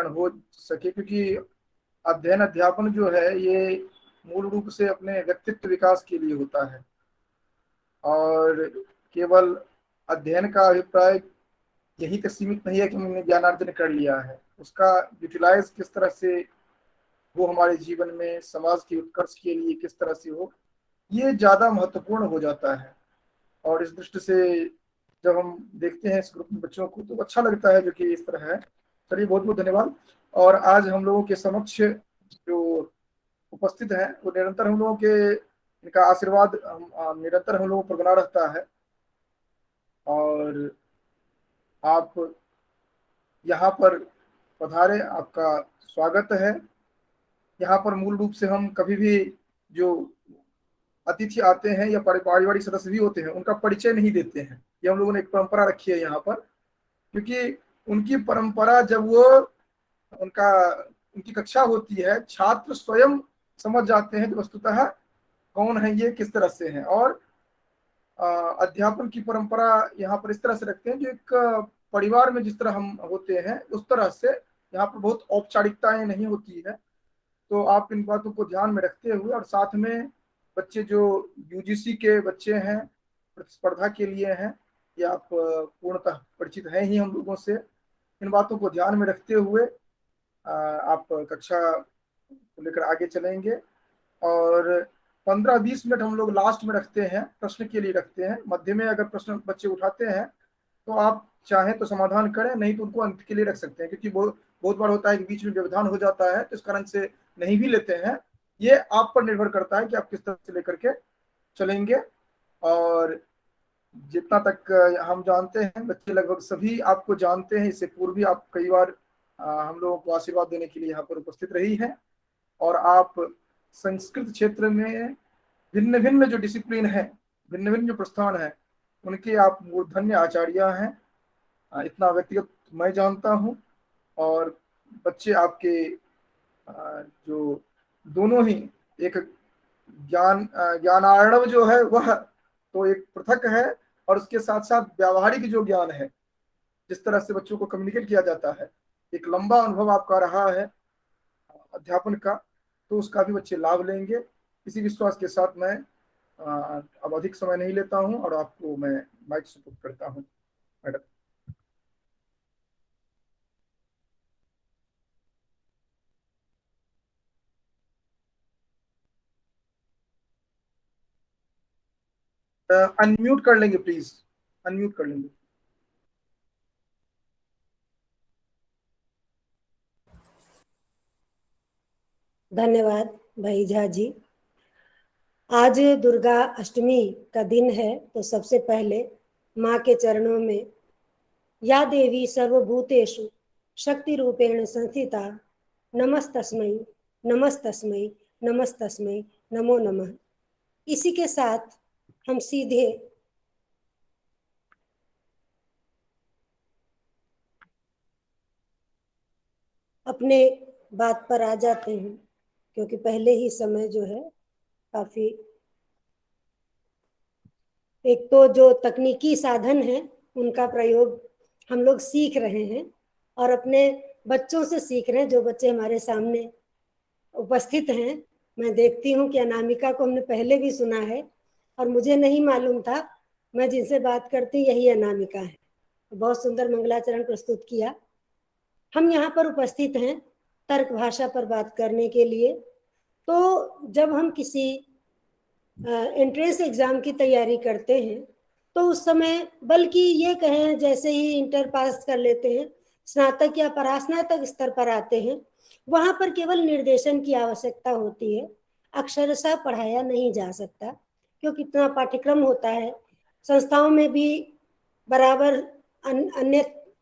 हो सके, क्योंकि अध्ययन अध्यापन जो है ये मूल रूप से अपने व्यक्तित्व विकास के लिए होता है। और केवल अध्ययन का अभिप्राय यही तक सीमित नहीं है कि हमने ज्ञानार्जन कर लिया है, उसका यूटिलाइज किस तरह से वो हमारे जीवन में समाज के उत्कर्ष के लिए किस तरह से हो, ये ज्यादा महत्वपूर्ण हो जाता है। और इस दृष्टि से जब हम देखते हैं इस ग्रुप में बच्चों को तो अच्छा लगता है जो कि इस तरह है। चलिए, बहुत बहुत धन्यवाद। और आज हम लोगों के समक्ष जो उपस्थित हैं वो निरंतर हम लोगों के इनका आशीर्वाद निरंतर हम लोगों पर बना रहता है। और आप यहाँ पर पधारे, आपका स्वागत है। यहाँ पर मूल रूप से हम कभी भी जो अतिथि आते हैं या पारिवारिक सदस्य भी होते हैं उनका परिचय नहीं देते हैं। ये हम लोगों ने एक परंपरा रखी है यहाँ पर, क्योंकि उनकी परंपरा जब वो उनका उनकी कक्षा होती है, छात्र स्वयं समझ जाते हैं कि वस्तुतः कौन है ये, किस तरह से हैं। और अध्यापन की परंपरा यहाँ पर इस तरह से रखते हैं जो एक परिवार में जिस तरह हम होते हैं उस तरह से यहाँ पर बहुत औपचारिकताएं नहीं होती है। तो आप इन बातों को ध्यान में रखते हुए, और साथ में बच्चे जो यूजीसी के बच्चे हैं, प्रतिस्पर्धा के लिए हैं, ये आप पूर्णतः परिचित हैं ही हम लोगों से। इन बातों को ध्यान में रखते हुए आप कक्षा को लेकर आगे चलेंगे। और 15-20 मिनट हम लोग लास्ट में रखते हैं, प्रश्न के लिए रखते हैं। मध्य में अगर प्रश्न बच्चे उठाते हैं तो आप चाहें तो समाधान करें, नहीं तो उनको अंत के लिए रख सकते हैं, क्योंकि बहुत बार होता है कि बीच में व्यवधान हो जाता है तो इस कारण से नहीं भी लेते हैं। ये आप पर निर्भर करता है कि आप किस तरह से लेकर के चलेंगे। और जितना तक हम जानते हैं बच्चे लगभग सभी आपको जानते हैं, इससे पूर्व भी आप कई बार हम लोगों को आशीर्वाद देने के लिए यहाँ पर उपस्थित रही हैं। और आप संस्कृत क्षेत्र में भिन्न भिन्न जो डिसिप्लिन है, भिन्न भिन्न जो प्रस्थान है, उनके आप मूर्धन्य आचार्य हैं, इतना व्यक्तिगत मैं जानता हूँ। और बच्चे आपके जो दोनों ही एक ज्ञानार्णव जो है वह तो एक पृथक है, और उसके साथ साथ व्यावहारिक जो ज्ञान है, जिस तरह से बच्चों को कम्युनिकेट किया जाता है, एक लंबा अनुभव आपका रहा है अध्यापन का, तो उसका भी बच्चे लाभ लेंगे। इसी विश्वास के साथ मैं अब अधिक समय नहीं लेता हूं और आपको मैं माइक सुपुर्द करता हूं, मैडम। अनम्यूट कर लेंगे प्लीज, अनम्यूट कर लेंगे। धन्यवाद भाई झा जी। आज दुर्गा अष्टमी का दिन है, तो सबसे पहले माँ के चरणों में या देवी सर्वभूतेषु शक्ति रूपेण संस्थिता नमस्तस्मै नमस्तस्मै नमस्तस्मै नमो नमः। इसी के साथ हम सीधे अपने बात पर आ जाते हैं, क्योंकि पहले ही समय जो है काफी, एक तो जो तकनीकी साधन है उनका प्रयोग हम लोग सीख रहे हैं और अपने बच्चों से सीख रहे हैं, जो बच्चे हमारे सामने उपस्थित हैं। मैं देखती हूँ कि अनामिका को हमने पहले भी सुना है और मुझे नहीं मालूम था, मैं जिनसे बात करती यही अनामिका है। बहुत सुंदर मंगलाचरण प्रस्तुत किया। हम यहाँ पर उपस्थित हैं तर्क भाषा पर बात करने के लिए। तो जब हम किसी एंट्रेंस एग्जाम की तैयारी करते हैं तो उस समय, बल्कि ये कहें जैसे ही इंटर पास कर लेते हैं, स्नातक या परास्नातक स्तर पर आते हैं, वहां पर केवल निर्देशन की आवश्यकता होती है, अक्षरशः पढ़ाया नहीं जा सकता, क्योंकि इतना पाठ्यक्रम होता है। संस्थाओं में भी बराबर अन्य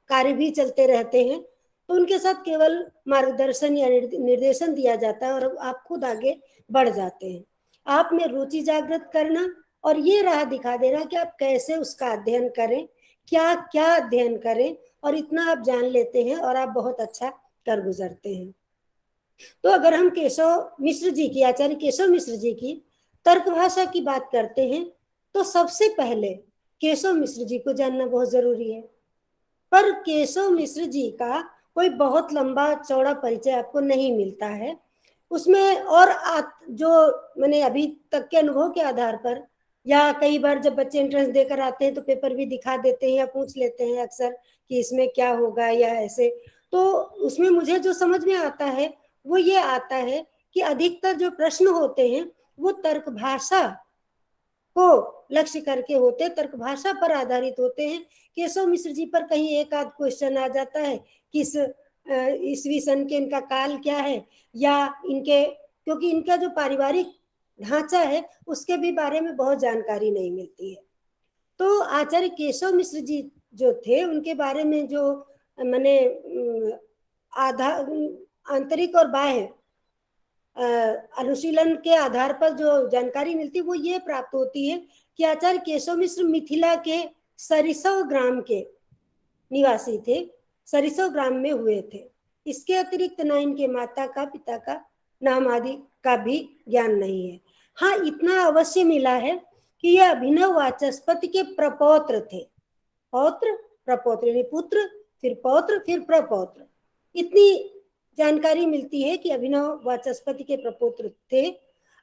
कार्य भी चलते रहते हैं, तो उनके साथ केवल मार्गदर्शन या निर्देशन दिया जाता है और आप खुद आगे बढ़ जाते हैं। आप में रुचि जागृत करना और ये राह दिखा देना कि आप कैसे उसका अध्ययन करें, क्या क्या अध्ययन करें, और इतना आप जान लेते हैं और आप बहुत अच्छा कर गुजरते हैं। तो अगर हम केशव मिश्र जी की, आचार्य केशव मिश्र जी की तर्क भाषा की बात करते हैं, तो सबसे पहले केशव मिश्र जी को जानना बहुत जरूरी है। पर केशव मिश्र जी का कोई बहुत लंबा चौड़ा परिचय आपको नहीं मिलता है उसमें। और जो मैंने अभी तक के अनुभव के आधार पर, या कई बार जब बच्चे एंट्रेंस देकर आते हैं तो पेपर भी दिखा देते हैं या पूछ लेते हैं अक्सर कि इसमें क्या होगा या ऐसे, तो उसमें मुझे जो समझ में आता है वो ये आता है कि अधिकतर जो प्रश्न होते हैं वो तर्क भाषा को लक्ष्य करके होते, तर्क भाषा पर आधारित होते हैं। केशव मिश्र जी पर कहीं एक आध क्वेश्चन आ जाता है, किस ईस्वी सन के इनका काल क्या है, या इनके, क्योंकि इनका जो पारिवारिक ढांचा है उसके भी बारे में बहुत जानकारी नहीं मिलती है। तो आचार्य केशव मिश्र जी जो थे उनके बारे में जो मैंने आधा आंतरिक और बाह्य अनुशीलन के आधार पर जो जानकारी मिलती वो ये प्राप्त होती है कि आचार्य केशव मिश्र मिथिला के सरिसव ग्राम के निवासी थे, सरिसव ग्राम में हुए थे। इसके अतिरिक्त ना इनके माता का पिता का नाम आदि का भी ज्ञान नहीं है। हाँ, इतना अवश्य मिला है कि यह अभिनव वाचस्पति के प्रपौत्र थे। पौत्र प्रपौत्र यानी पुत्र, फिर पौत्र, फिर प्रपौत्र, इतनी जानकारी मिलती है कि अभिनव वाचस्पति के प्रपौत्र थे।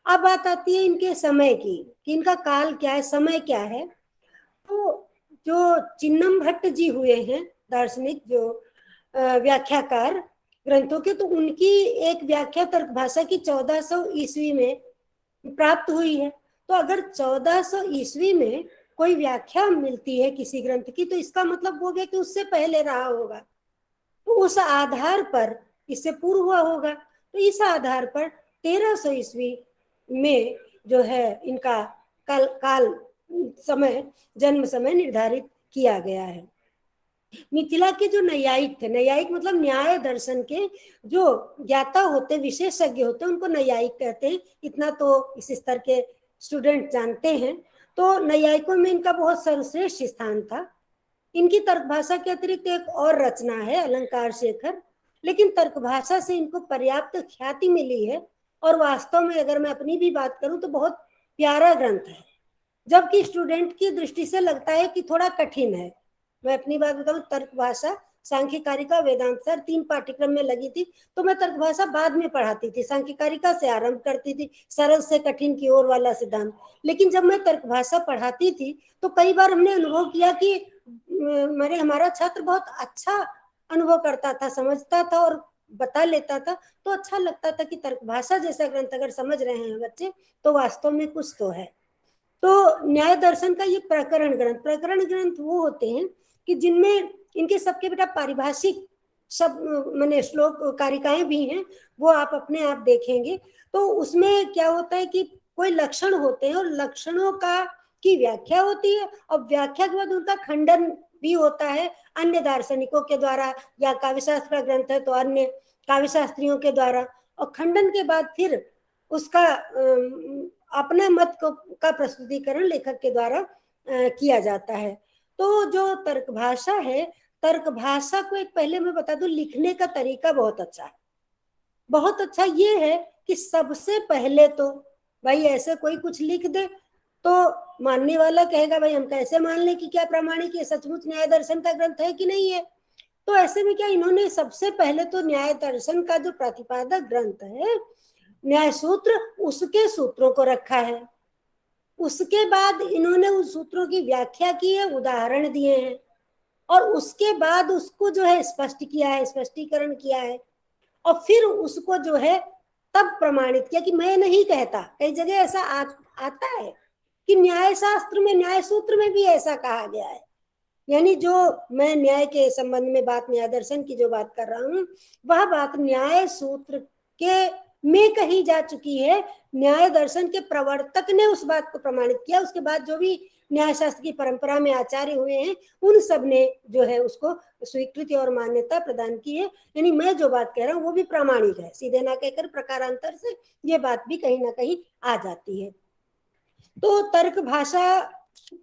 अब बात आती है इनके समय की कि इनका काल क्या है, समय क्या है। तो जो चिन्नम भट्ट जी हुए हैं दार्शनिक, जो व्याख्याकार ग्रंथों के, तो उनकी एक व्याख्या तर्क भाषा की 1400 ईस्वी में प्राप्त हुई है। तो अगर 1400 ईस्वी में कोई व्याख्या मिलती है किसी ग्रंथ की तो इसका मतलब हो गया कि उससे पहले रहा होगा, तो उस आधार पर, इससे पूर्व हुआ होगा, तो इस आधार पर 1300 ईस्वी में जो है इनका काल समय, जन्म समय निर्धारित किया गया है। मिथिला के जो न्यायिक थे, न्यायिक मतलब न्याय दर्शन के जो ज्ञाता होते, विशेषज्ञ होते, उनको न्यायिक कहते हैं। इतना तो इस स्तर के स्टूडेंट जानते हैं। तो न्यायिकों में इनका बहुत सर्वश्रेष्ठ स्थान था। इनकी तर्क भाषा के अतिरिक्त एक और रचना है अलंकार शेखर, लेकिन तर्क भाषा से इनको पर्याप्त ख्याति मिली है। और वास्तव में अगर मैं अपनी भी बात करूं तो बहुत प्यारा ग्रंथ है, जबकि स्टूडेंट की दृष्टि से लगता है कि थोड़ा कठिन है। मैं अपनी बात बताऊं, तर्क भाषा, सांख्य कारिका, वेदांत सर 3 पाठ्यक्रम में लगी थी, तो मैं तर्क भाषा बाद में पढ़ाती थी, सांख्य कारिका से आरंभ करती थी, सरल से कठिन की ओर वाला सिद्धांत। लेकिन जब मैं तर्क भाषा पढ़ाती थी तो कई बार हमने अनुभव किया कि हमारा छात्र बहुत अच्छा अनुभव करता था, समझता था और बता लेता था, तो अच्छा लगता था कि तर्क भाषा जैसा ग्रंथ अगर समझ रहे हैं बच्चे तो वास्तव में कुछ तो है। तो न्याय दर्शन का ये प्रकरण ग्रंथ वो होते हैं कि जिनमें इनके सबके बेटा पारिभाषिक सब माने श्लोक कारिकाएं भी हैं, वो आप अपने आप देखेंगे। तो उसमें क्या होता है कि कोई लक्षण होते हैं और लक्षणों का की व्याख्या होती है, और व्याख्या के बाद उनका खंडन भी होता है अन्य दार्शनिकों के द्वारा, या काव्यशास्त्र का ग्रंथ है तो अन्य काव्यशास्त्रियों के द्वारा, और खंडन के बाद फिर उसका अपने मत को का प्रस्तुतिकरण लेखक के द्वारा किया जाता है। तो जो तर्क भाषा है, तर्क भाषा को एक पहले मैं बता दूं, लिखने का तरीका बहुत अच्छा है। बहुत अच्छा ये है कि सबसे पहले तो भाई ऐसे कोई कुछ लिख दे तो मानने वाला कहेगा भाई हम कैसे मान लें कि क्या प्रामाणिक है, सचमुच न्याय दर्शन का ग्रंथ है कि नहीं है। तो ऐसे में क्या, इन्होंने सबसे पहले तो न्याय दर्शन का जो प्रतिपादक ग्रंथ है न्याय सूत्र, उसके सूत्रों को रखा है। उसके बाद इन्होंने उन सूत्रों की व्याख्या की है, उदाहरण दिए हैं, और उसके बाद उसको जो है स्पष्ट किया है, स्पष्टीकरण किया है, और फिर उसको जो है तब प्रमाणित किया कि मैं नहीं कहता। कई जगह ऐसा आता है कि न्याय शास्त्र में, न्याय सूत्र में भी ऐसा कहा गया है। यानी जो मैं न्याय के संबंध में बात, न्याय दर्शन की जो बात कर रहा हूं, वह बात न्याय सूत्र के में कही जा चुकी है। न्याय दर्शन के प्रवर्तक ने उस बात को प्रमाणित किया। उसके बाद जो भी न्याय शास्त्र की परंपरा में आचार्य हुए हैं उन सब ने जो है उसको स्वीकृति और मान्यता प्रदान की है। यानी मैं जो बात कह रहा हूँ वो भी प्रामाणिक है, सीधे ना कहकर प्रकारांतर से ये बात भी कहीं ना कहीं आ जाती है। तो तर्क भाषा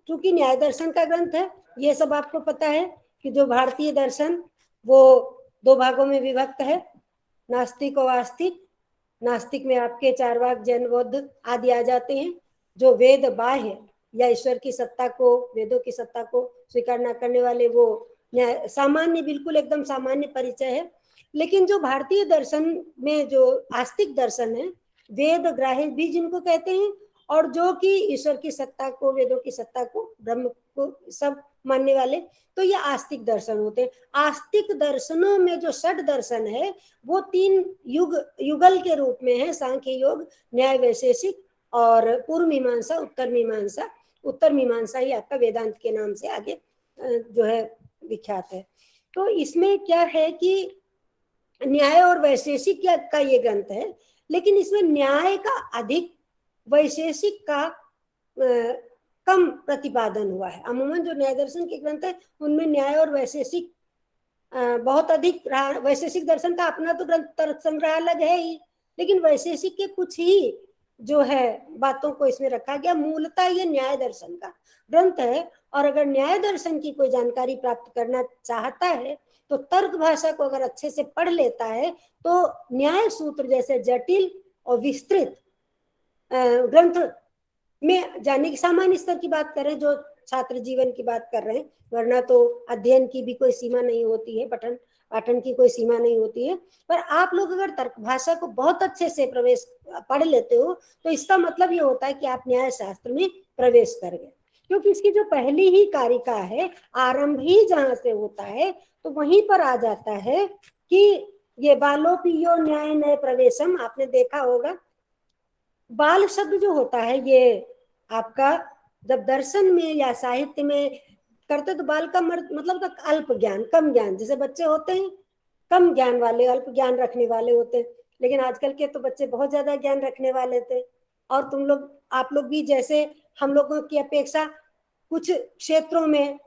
चूंकि न्याय दर्शन का ग्रंथ है, ये सब आपको पता है कि जो भारतीय दर्शन वो 2 भागों में विभक्त है, नास्तिक और आस्तिक। नास्तिक में आपके चारवाक, जैन, बौद्ध आदि आ जाते हैं, जो वेद बाह्य या ईश्वर की सत्ता को, वेदों की सत्ता को स्वीकार न करने वाले, वो सामान्य, बिल्कुल एकदम सामान्य परिचय है। लेकिन जो भारतीय दर्शन में जो आस्तिक दर्शन है, वेद ग्राह्य भी जिनको कहते हैं, और जो कि ईश्वर की सत्ता को, वेदों की सत्ता को, ब्रह्म को सब मानने वाले, तो ये आस्तिक दर्शन होते हैं। आस्तिक दर्शनों में जो षट दर्शन है वो 3 युगल के रूप में है, सांख्य योग, न्याय वैशेषिक और पूर्व मीमांसा, उत्तर मीमांसा। उत्तर मीमांसा ही आपका वेदांत के नाम से आगे जो है विख्यात है। तो इसमें क्या है कि न्याय और वैशेषिक का ये ग्रंथ है, लेकिन इसमें न्याय का अधिक, वैशेषिक का कम प्रतिपादन हुआ है। अमूमन जो न्याय दर्शन के ग्रंथ है उनमें न्याय और वैशेषिक बहुत अधिक रहा। वैशेषिक दर्शन का अपना तो ग्रंथ तर्क संग्रह अलग है ही, लेकिन वैशेषिक के कुछ ही जो है बातों को इसमें रखा गया। मूलतः ये न्याय दर्शन का ग्रंथ है, और अगर न्याय दर्शन की कोई जानकारी प्राप्त करना चाहता है तो तर्क भाषा को अगर अच्छे से पढ़ लेता है तो न्याय सूत्र जैसे जटिल और विस्तृत ग्रंथ में जाने की, सामान्य स्तर की बात करें, जो छात्र जीवन की बात कर रहे हैं, वरना तो अध्ययन की भी कोई सीमा नहीं होती है, पठन पाठन की कोई सीमा नहीं होती है। पर आप लोग अगर तर्क भाषा को बहुत अच्छे से प्रवेश पढ़ लेते हो तो इसका मतलब ये होता है कि आप न्याय शास्त्र में प्रवेश कर गए, क्योंकि इसकी जो पहली ही कारिका है, आरंभ ही जहां से होता है, तो वहीं पर आ जाता है कि ये बालोपियो न्याय नय प्रवेशम। आपने देखा होगा बाल शब्द जो होता है ये आपका जब दर्शन में या साहित्य में करते तो बाल का मतलब तो अल्प ज्ञान, कम ज्ञान, जैसे बच्चे होते हैं कम ज्ञान वाले, अल्प ज्ञान रखने वाले होते हैं। लेकिन आजकल के तो बच्चे बहुत ज्यादा ज्ञान रखने वाले थे, और तुम लोग, आप लोग भी जैसे हम लोगों की अपेक्षा कुछ क्षेत्रों में,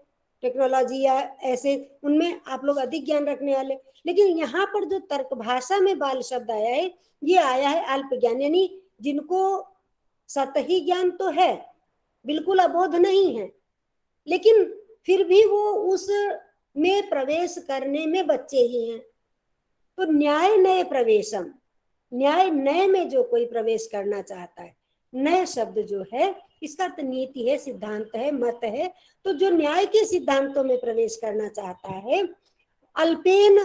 टेक्नोलॉजी या ऐसे, उनमें आप लोग अधिक ज्ञान रखने वाले। लेकिन यहाँ पर जो तर्क भाषा में बाल शब्द आया है, ये आया है अल्प ज्ञान, यानी जिनको सतही ज्ञान तो है, बिल्कुल अबोध नहीं है, लेकिन फिर भी वो उस में प्रवेश करने में बच्चे ही हैं। तो न्याय नए प्रवेशम, न्याय नए में जो कोई प्रवेश करना चाहता है, नए शब्द जो है इसका अर्थ नीति है, सिद्धांत है, मत है। तो जो न्याय के सिद्धांतों में प्रवेश करना चाहता है, अल्पेन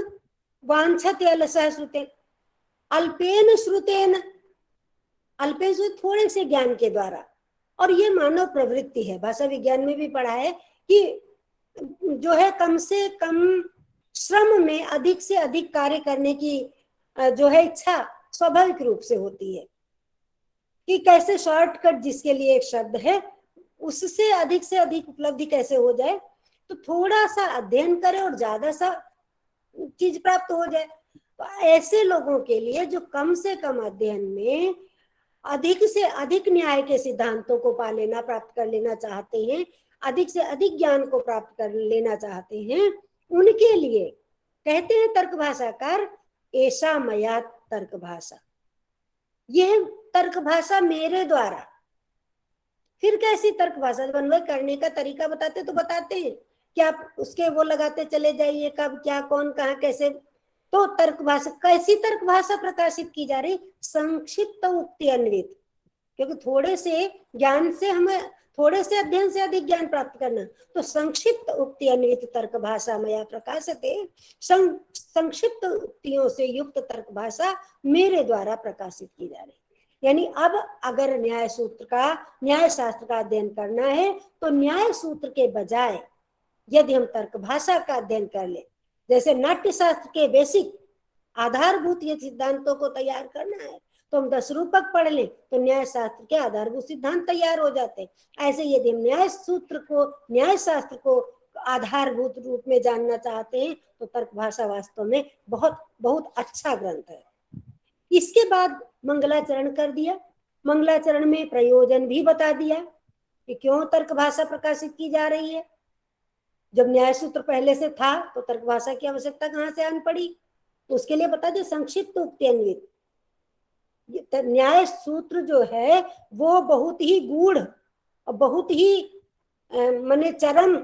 वांछते अलसः श्रुतेन, अल्पेन श्रुतेन, अल्पेन से थोड़े से ज्ञान के द्वारा, और ये मानव प्रवृत्ति है, भाषा विज्ञान में भी पढ़ा है कि जो है कम से कम श्रम में अधिक से अधिक कार्य करने की जो है इच्छा स्वाभाविक रूप से होती है, कि कैसे शॉर्टकट, जिसके लिए एक शब्द है, उससे अधिक उपलब्धि कैसे हो जाए, तो थोड़ा सा अध्ययन करें और ज्यादा सा चीज प्राप्त हो जाए। तो ऐसे लोगों के लिए जो कम से कम अध्ययन में अधिक से अधिक न्याय के सिद्धांतों को पा लेना, प्राप्त कर लेना चाहते हैं, अधिक से अधिक ज्ञान को प्राप्त कर लेना चाहते हैं, उनके लिए कहते हैं तर्क भाषाकार, ऐसा मया तर्क भाषा, यह तर्क भाषा मेरे द्वारा। फिर कैसी तर्क भाषा, अन्वय करने का तरीका बताते तो बताते हैं कि आप उसके वो लगाते चले जाइए, कब क्या कौन कहाँ कैसे। तो तर्क भाषा, कैसी तर्क भाषा प्रकाशित की जा रही, संक्षिप्त उक्ति अन्वित, क्योंकि थोड़े से ज्ञान से हमें, थोड़े से अध्ययन से अधिक ज्ञान प्राप्त करना, तो संक्षिप्त उक्ति अन्वित तर्क भाषा मया प्रकाशते, संक्षिप्त उक्तियों से युक्त तर्क भाषा मेरे द्वारा प्रकाशित की जा रही। यानी अब अगर न्याय सूत्र का, न्याय शास्त्र का अध्ययन करना है तो न्याय सूत्र के बजाय यदि हम तर्क भाषा का अध्ययन कर ले, जैसे नाट्य शास्त्र के बेसिक आधारभूत ये सिद्धांतों को तैयार करना है तो हम 10 रूपक पढ़ लें तो न्याय शास्त्र के आधारभूत सिद्धांत तैयार हो जाते हैं। ऐसे यदि हम न्याय सूत्र को, न्याय शास्त्र को आधारभूत रूप में जानना चाहते हैं तो तर्क भाषा वास्तव में बहुत बहुत अच्छा ग्रंथ है। इसके बाद मंगलाचरण कर दिया, मंगलाचरण में प्रयोजन भी बता दिया कि क्यों तर्क भाषा प्रकाशित की जा रही है। जब न्याय सूत्र पहले से था तो तर्क भाषा की आवश्यकता कहाँ से आन पड़ी, तो उसके लिए बता दिया संक्षिप्त उक्ति अन्वित। न्याय सूत्र जो है वो बहुत ही गूढ़ और बहुत ही माने चरम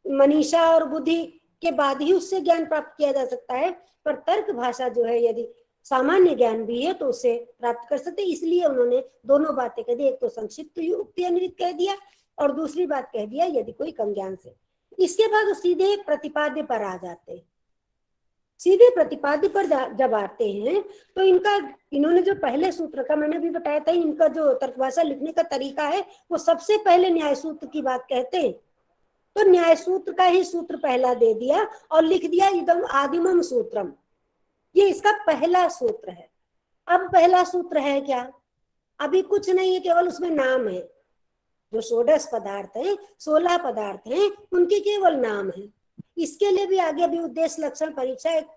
मनीषा और बुद्धि के बाद ही उससे ज्ञान प्राप्त किया जा सकता है, पर तर्क भाषा जो है यदि सामान्य ज्ञान भी है तो उसे प्राप्त कर सकते। इसलिए उन्होंने दोनों बातें कह दी, एक तो संक्षिप्त उक्ति अन्वित कह दिया और दूसरी बात कह दिया यदि कोई कम ज्ञान से। इसके बाद सीधे प्रतिपाद्य पर आ जाते हैं। सीधे प्रतिपाद्य पर जब आते हैं तो इन्होंने जो पहले सूत्र का मैंने भी बताया था, इनका जो तर्कभाषा लिखने का तरीका है वो सबसे पहले न्याय सूत्र की बात कहते हैं। तो न्याय सूत्र का ही सूत्र पहला दे दिया और लिख दिया इदम आदिमम सूत्रम, ये इसका पहला सूत्र है। अब पहला सूत्र है क्या? अभी कुछ नहीं है, केवल उसमें नाम है। जो षोडश पदार्थ है, 16 पदार्थ हैं, उनके केवल नाम है। इसके लिए भी आगे अभी उद्देश्य लक्षण परीक्षा एक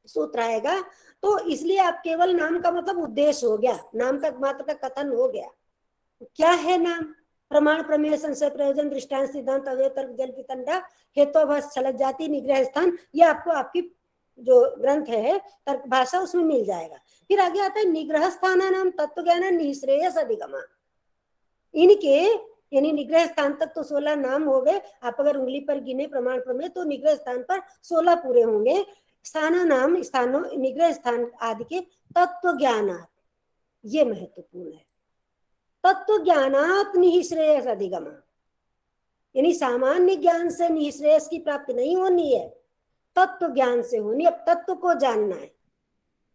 सूत्र आएगा, तो इसलिए आप केवल नाम का मतलब उद्देश्य हो गया, नाम का मात्र का कथन हो गया। क्या है नाम? प्रमाण, प्रमेय, संशय, प्रयोजन, दृष्टांत, सिद्धांत, अवयव, तर्क, जल, वितंडा, हेतुभाष, छलक जाति, निग्रह स्थान, ये आपको आपकी जो ग्रंथ है तर्क भाषा उसमें मिल जाएगा। फिर आगे आता है निग्रह स्थान नाम तत्व ज्ञान निःश्रेयस अधिगमा। इनके यानी निग्रह स्थान तक तो 16 नाम हो गए। आप अगर उंगली पर गिने प्रमाण प्रमेय तो निग्रह स्थान पर 16 पूरे होंगे। स्थान नाम स्थानों निग्रह स्थान आदि के तत्व ज्ञानात्, ये महत्वपूर्ण है। तत्व ज्ञानात् निःश्रेयस अधिगमा, यानी सामान्य ज्ञान से निःश्रेयस की प्राप्ति नहीं होनी है, तत्व ज्ञान से होनी। अब तत्व को जानना है।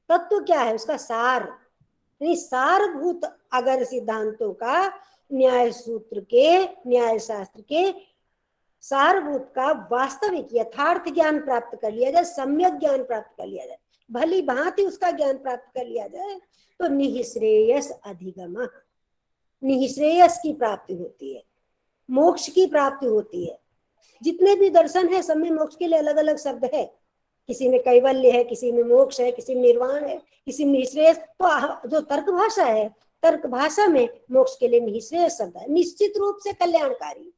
तत्व क्या है? उसका सार, यानी सारभूत अगर सिद्धांतों का न्याय सूत्र के, न्याय शास्त्र के सारभूत का वास्तविक यथार्थ ज्ञान प्राप्त कर लिया जाए, सम्यक ज्ञान प्राप्त कर लिया जाए, भली भांति उसका ज्ञान प्राप्त कर लिया जाए, तो निःश्रेयस अधिगम, निःश्रेयस की प्राप्ति होती है, मोक्ष की प्राप्ति होती है। जितने भी दर्शन है सब में मोक्ष के लिए अलग अलग शब्द है। किसी में कैवल्य है, किसी में मोक्ष है, किसी में निर्वाण है, किसी में निःश्रेयस। तो जो तर्क भाषा है, तर्क भाषा में मोक्ष के लिए निःश्रेयस शब्द है। निश्चित रूप से कल्याणकारी,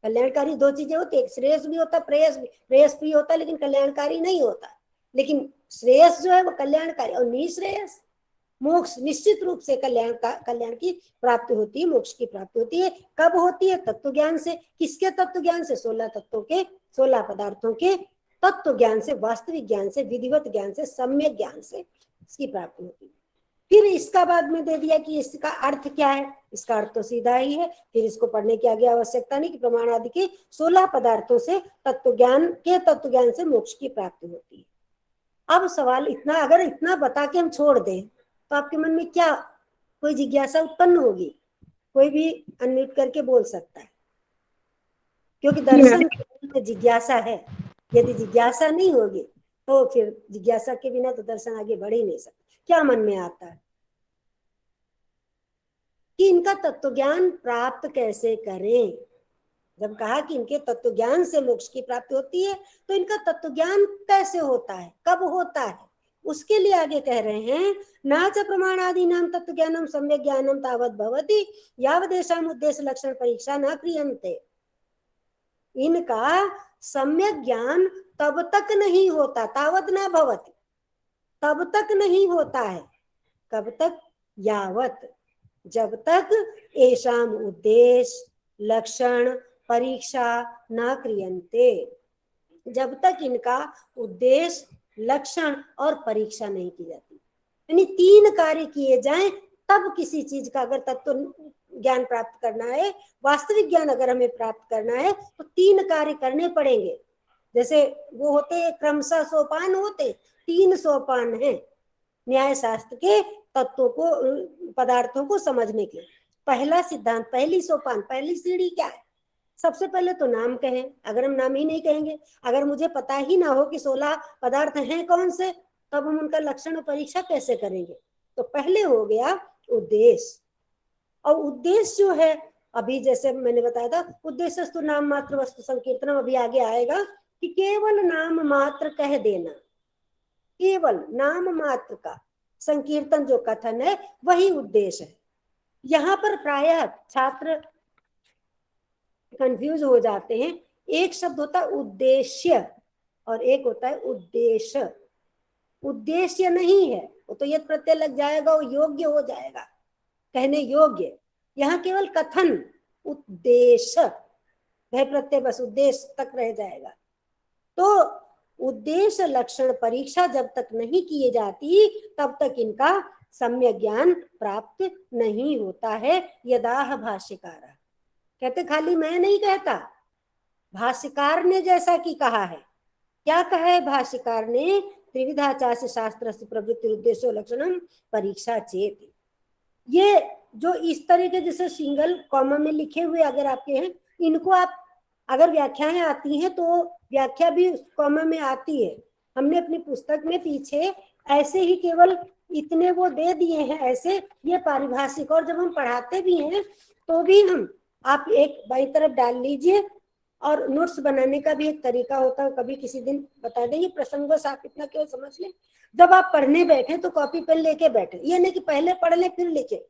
कल्याणकारी दो चीजें होती है, श्रेयस भी होता, प्रेयस भी। प्रेयस भी होता लेकिन कल्याणकारी नहीं होता, लेकिन श्रेयस जो है वो कल्याणकारी, और निःश्रेयस मोक्ष निश्चित रूप से कल्याण की प्राप्ति होती है, मोक्ष की प्राप्ति होती है। कब होती है? तत्व ज्ञान से। किसके तत्व ज्ञान से? 16 तत्वों के, 16 पदार्थों के तत्व ज्ञान से, वास्तविक ज्ञान से, विधिवत ज्ञान से, सम्यक ज्ञान से इसकी प्राप्ति होती है। फिर इसका बाद में दे दिया कि इसका अर्थ क्या है। इसका अर्थ तो सीधा ही है, फिर इसको पढ़ने की आगे आवश्यकता नहीं कि प्रमाण आदि के 16 पदार्थों से तत्व ज्ञान से मोक्ष की प्राप्ति होती है। अब सवाल इतना, अगर इतना बता के हम छोड़ दें तो आपके मन में क्या कोई जिज्ञासा उत्पन्न होगी? कोई भी अनम्यूट करके बोल सकता है, क्योंकि दर्शन में जिज्ञासा है। यदि जिज्ञासा नहीं होगी तो फिर जिज्ञासा के बिना तो दर्शन आगे बढ़ ही नहीं सकता। क्या मन में आता है कि इनका तत्व ज्ञान प्राप्त कैसे करें? जब कहा कि इनके तत्व ज्ञान से मोक्ष की प्राप्ति होती है, तो इनका तत्व ज्ञान कैसे होता है, कब होता है, उसके लिए आगे कह रहे हैं न च प्रमाणादि नाम तत्व ज्ञानम सम्यक ज्ञानम तावत् भवति यावदेषाम उद्देश्य लक्षण परीक्षा न क्रियन्ते। इनका सम्यक ज्ञान तब तक नहीं होता, तावत् न भवति, तब तक नहीं होता है। कब तक? यावत, जब तक एषाम उद्देश्य लक्षण परीक्षा न क्रियन्ते, जब तक इनका उद्देश्य लक्षण और परीक्षा नहीं की जाती। यानी 3 कार्य किए जाएं तब किसी चीज का अगर तत्व ज्ञान प्राप्त करना है, वास्तविक ज्ञान अगर हमें प्राप्त करना है, तो 3 कार्य करने पड़ेंगे। जैसे वो होते हैं क्रमशः सोपान, होते 3 सोपान हैं न्याय शास्त्र के तत्वों को, पदार्थों को समझने के। पहला सिद्धांत, पहली सोपान, पहली सीढ़ी क्या है? सबसे पहले तो नाम कहें। अगर हम नाम ही नहीं कहेंगे, अगर मुझे पता ही ना हो कि 16 पदार्थ हैं कौन से, तब हम उनका लक्षण और परीक्षा कैसे करेंगे? तो पहले हो गया उद्देश्य। और उद्देश्य जो है, अभी जैसे मैंने बताया था, उद्देश्य तो नाम मात्र वस्तु संकीर्तन, अभी आगे आएगा कि केवल नाम मात्र कह देना, केवल नाम मात्र का संकीर्तन जो कथन है वही उद्देश्य है। यहाँ पर प्रायः छात्र कंफ्यूज हो जाते हैं। एक शब्द होता है उद्देश्य और एक होता है उद्देश्य। उद्देश्य नहीं है वो तो यद प्रत्यय लग जाएगा, वो योग्य हो जाएगा, कहने योग्य। यहाँ केवल कथन, उद्देश्य, वह प्रत्यय बस उद्देश्य तक रह जाएगा। तो उद्देश्य लक्षण परीक्षा जब तक नहीं किए जाती तब तक इनका सम्यक ज्ञान प्राप्त नहीं होता है। यदाह भाष्यकार, कहते खाली मैं नहीं कहता, भाष्यकार ने जैसा कि कहा है, क्या कहा है भाष्यकार ने? त्रिविधा चास्य शास्त्र से प्रवृत्ति उद्देश्य लक्षणम परीक्षा चेत। ये जो इस तरीके जैसे सिंगल कॉमा में लिखे हुए अगर आपके हैं, इनको आप अगर व्याख्याएं आती हैं तो व्याख्या भी कॉमा में आती है। हमने अपनी पुस्तक में पीछे ऐसे ही केवल इतने वो दे दिए हैं ऐसे, ये पारिभाषिक, और जब हम पढ़ाते भी हैं तो भी हम आप एक बाई तरफ डाल लीजिए, और नोट्स बनाने का भी एक तरीका होता है, कभी किसी दिन बता देंगे प्रसंगवश, आप इतना क्यों समझ लें। जब आप पढ़ने बैठे तो कॉपी पेन लेके बैठे, ये नहीं कि पहले पढ़ ले फिर लिखे।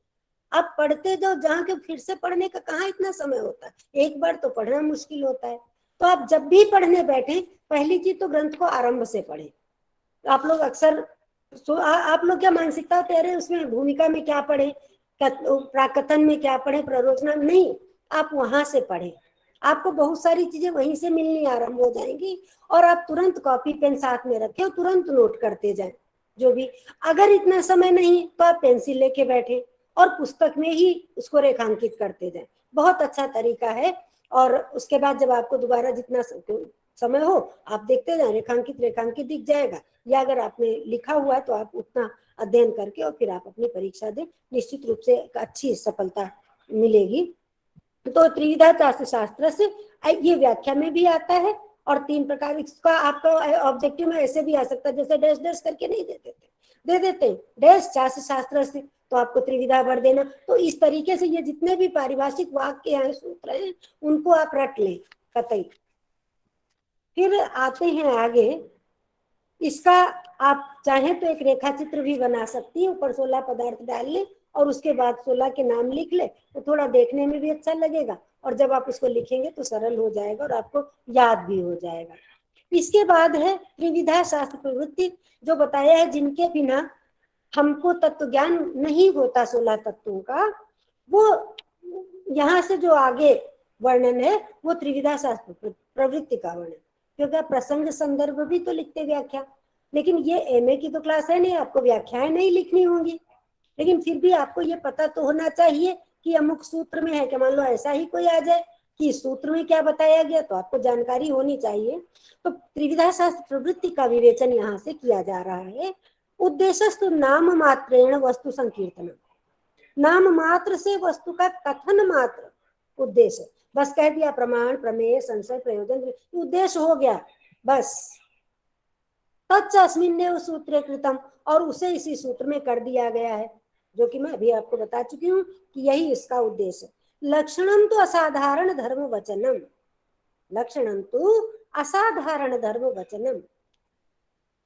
आप पढ़ते जाओ, जहाँ के फिर से पढ़ने का कहाँ इतना समय होता है, एक बार तो पढ़ना मुश्किल होता है। तो आप जब भी पढ़ने बैठे, पहली चीज तो ग्रंथ को आरंभ से पढ़े। आप लोग अक्सर आप लोग क्या मानसिकता होती है, अरे उसमें भूमिका में क्या पढ़े, प्राकथन में क्या पढ़े, प्ररोचना नहीं, आप वहां से पढ़े, आपको बहुत सारी चीजें वहीं से मिलनी आरंभ हो जाएंगी, और आप तुरंत कॉपी पेन साथ में रखें और तुरंत नोट करते जाएं जो भी। अगर इतना समय नहीं तो आप पेंसिल लेके बैठे और पुस्तक में ही उसको रेखांकित करते जाएं, बहुत अच्छा तरीका है। और उसके बाद जब आपको दोबारा जितना समय हो आप देखते जाएं, रेखांकित रेखांकित दिख जाएगा, या अगर आपने लिखा हुआ है तो आप उतना अध्ययन करके और फिर आप अपनी परीक्षा दें, निश्चित रूप से एक अच्छी सफलता मिलेगी। तो त्रिविधा शास्त्र से ये व्याख्या में भी आता है, और 3 प्रकार इसका आपका ऑब्जेक्टिव में ऐसे भी आ सकता है, जैसे डैश डैश करके नहीं देते थे, दे देते हैं डैश शास्त्र से, तो आपको त्रिविधा भर देना। तो इस तरीके से ये जितने भी पारिभाषिक वाक्य हैं, सूत्र हैं, उनको आप रट लें कतई। फिर आते हैं आगे, इसका आप चाहें तो एक रेखा चित्र भी बना सकती है, ऊपर 16 पदार्थ डाल लें और उसके बाद 16 के नाम लिख ले, तो थोड़ा देखने में भी अच्छा लगेगा, और जब आप उसको लिखेंगे तो सरल हो जाएगा और आपको याद भी हो जाएगा। इसके बाद है त्रिविधा शास्त्र प्रवृत्ति, जो बताया है जिनके बिना हमको तत्व ज्ञान नहीं होता 16 तत्वों का, वो यहाँ से जो आगे वर्णन है वो त्रिविधा शास्त्र प्रवृत्ति का वर्णन, क्योंकि प्रसंग संदर्भ भी तो लिखते व्याख्या, लेकिन ये एमए की तो क्लास है नहीं, आपको व्याख्याएं नहीं लिखनी होंगी, लेकिन फिर भी आपको ये पता तो होना चाहिए कि अमुक सूत्र में है, कि मान लो ऐसा ही कोई आ जाए कि सूत्र में क्या बताया गया, तो आपको जानकारी होनी चाहिए। तो त्रिविधा शास्त्र प्रवृत्ति का विवेचन यहाँ से किया जा रहा है। उद्देश्यस्तु नाम मात्रेण वस्तु संकीर्तन, नाम मात्र से वस्तु का कथन मात्र उद्देश्य, बस कह दिया प्रमाण प्रमेय संशय प्रयोजन, उद्देश्य हो गया बस। तच्च अस्मिन्नेव सूत्रे कृतम, और उसे इसी सूत्र में कर दिया गया है, जो कि मैं अभी आपको बता चुकी हूँ कि यही इसका उद्देश्य। लक्षणम तो असाधारण धर्म वचनम, लक्षणम तो असाधारण धर्म वचनम,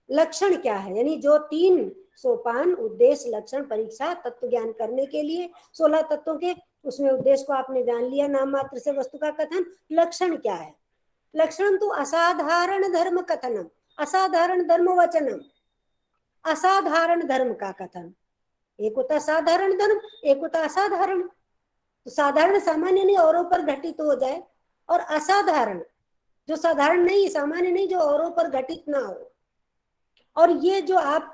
लक्षण क्या है, यानी जो 3 सोपान उद्देश्य लक्षण परीक्षा तत्व ज्ञान करने के लिए 16 तत्वों के, उसमें उद्देश्य को आपने जान लिया, नाम मात्र से वस्तु का कथन। लक्षण क्या है? लक्षण तो असाधारण धर्म कथनम, असाधारण धर्म वचनम, असाधारण धर्म का कथन। एक होता साधारण धर्म, एक होता असाधारण। तो साधारण सामान्य नहीं, औरों पर घटित हो जाए, और असाधारण जो साधारण नहीं सामान्य नहीं, जो औरों पर घटित ना हो। और ये जो आप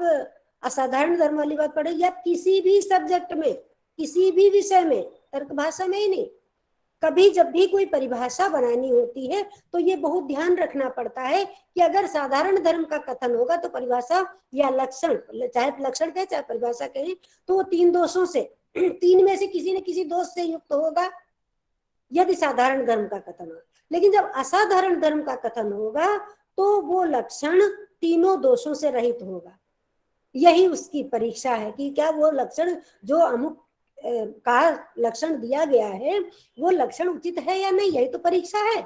असाधारण धर्म वाली बात पढ़े, आप किसी भी सब्जेक्ट में किसी भी विषय में, तर्क भाषा में ही नहीं, कभी जब भी कोई परिभाषा बनानी होती है तो ये बहुत ध्यान रखना पड़ता है कि अगर साधारण धर्म का कथन होगा तो परिभाषा या लक्षण, चाहे लक्षण कहे चाहे परिभाषा कहे, तो वो 3 दोषों से 3 में से किसी न किसी दोष से युक्त होगा यदि साधारण धर्म का कथन हो। लेकिन जब असाधारण धर्म का कथन होगा तो वो लक्षण तीनों दोषों से रहित होगा। यही उसकी परीक्षा है कि क्या वो लक्षण जो अमुक का लक्षण दिया गया है वो लक्षण उचित है या नहीं, यही तो परीक्षा है।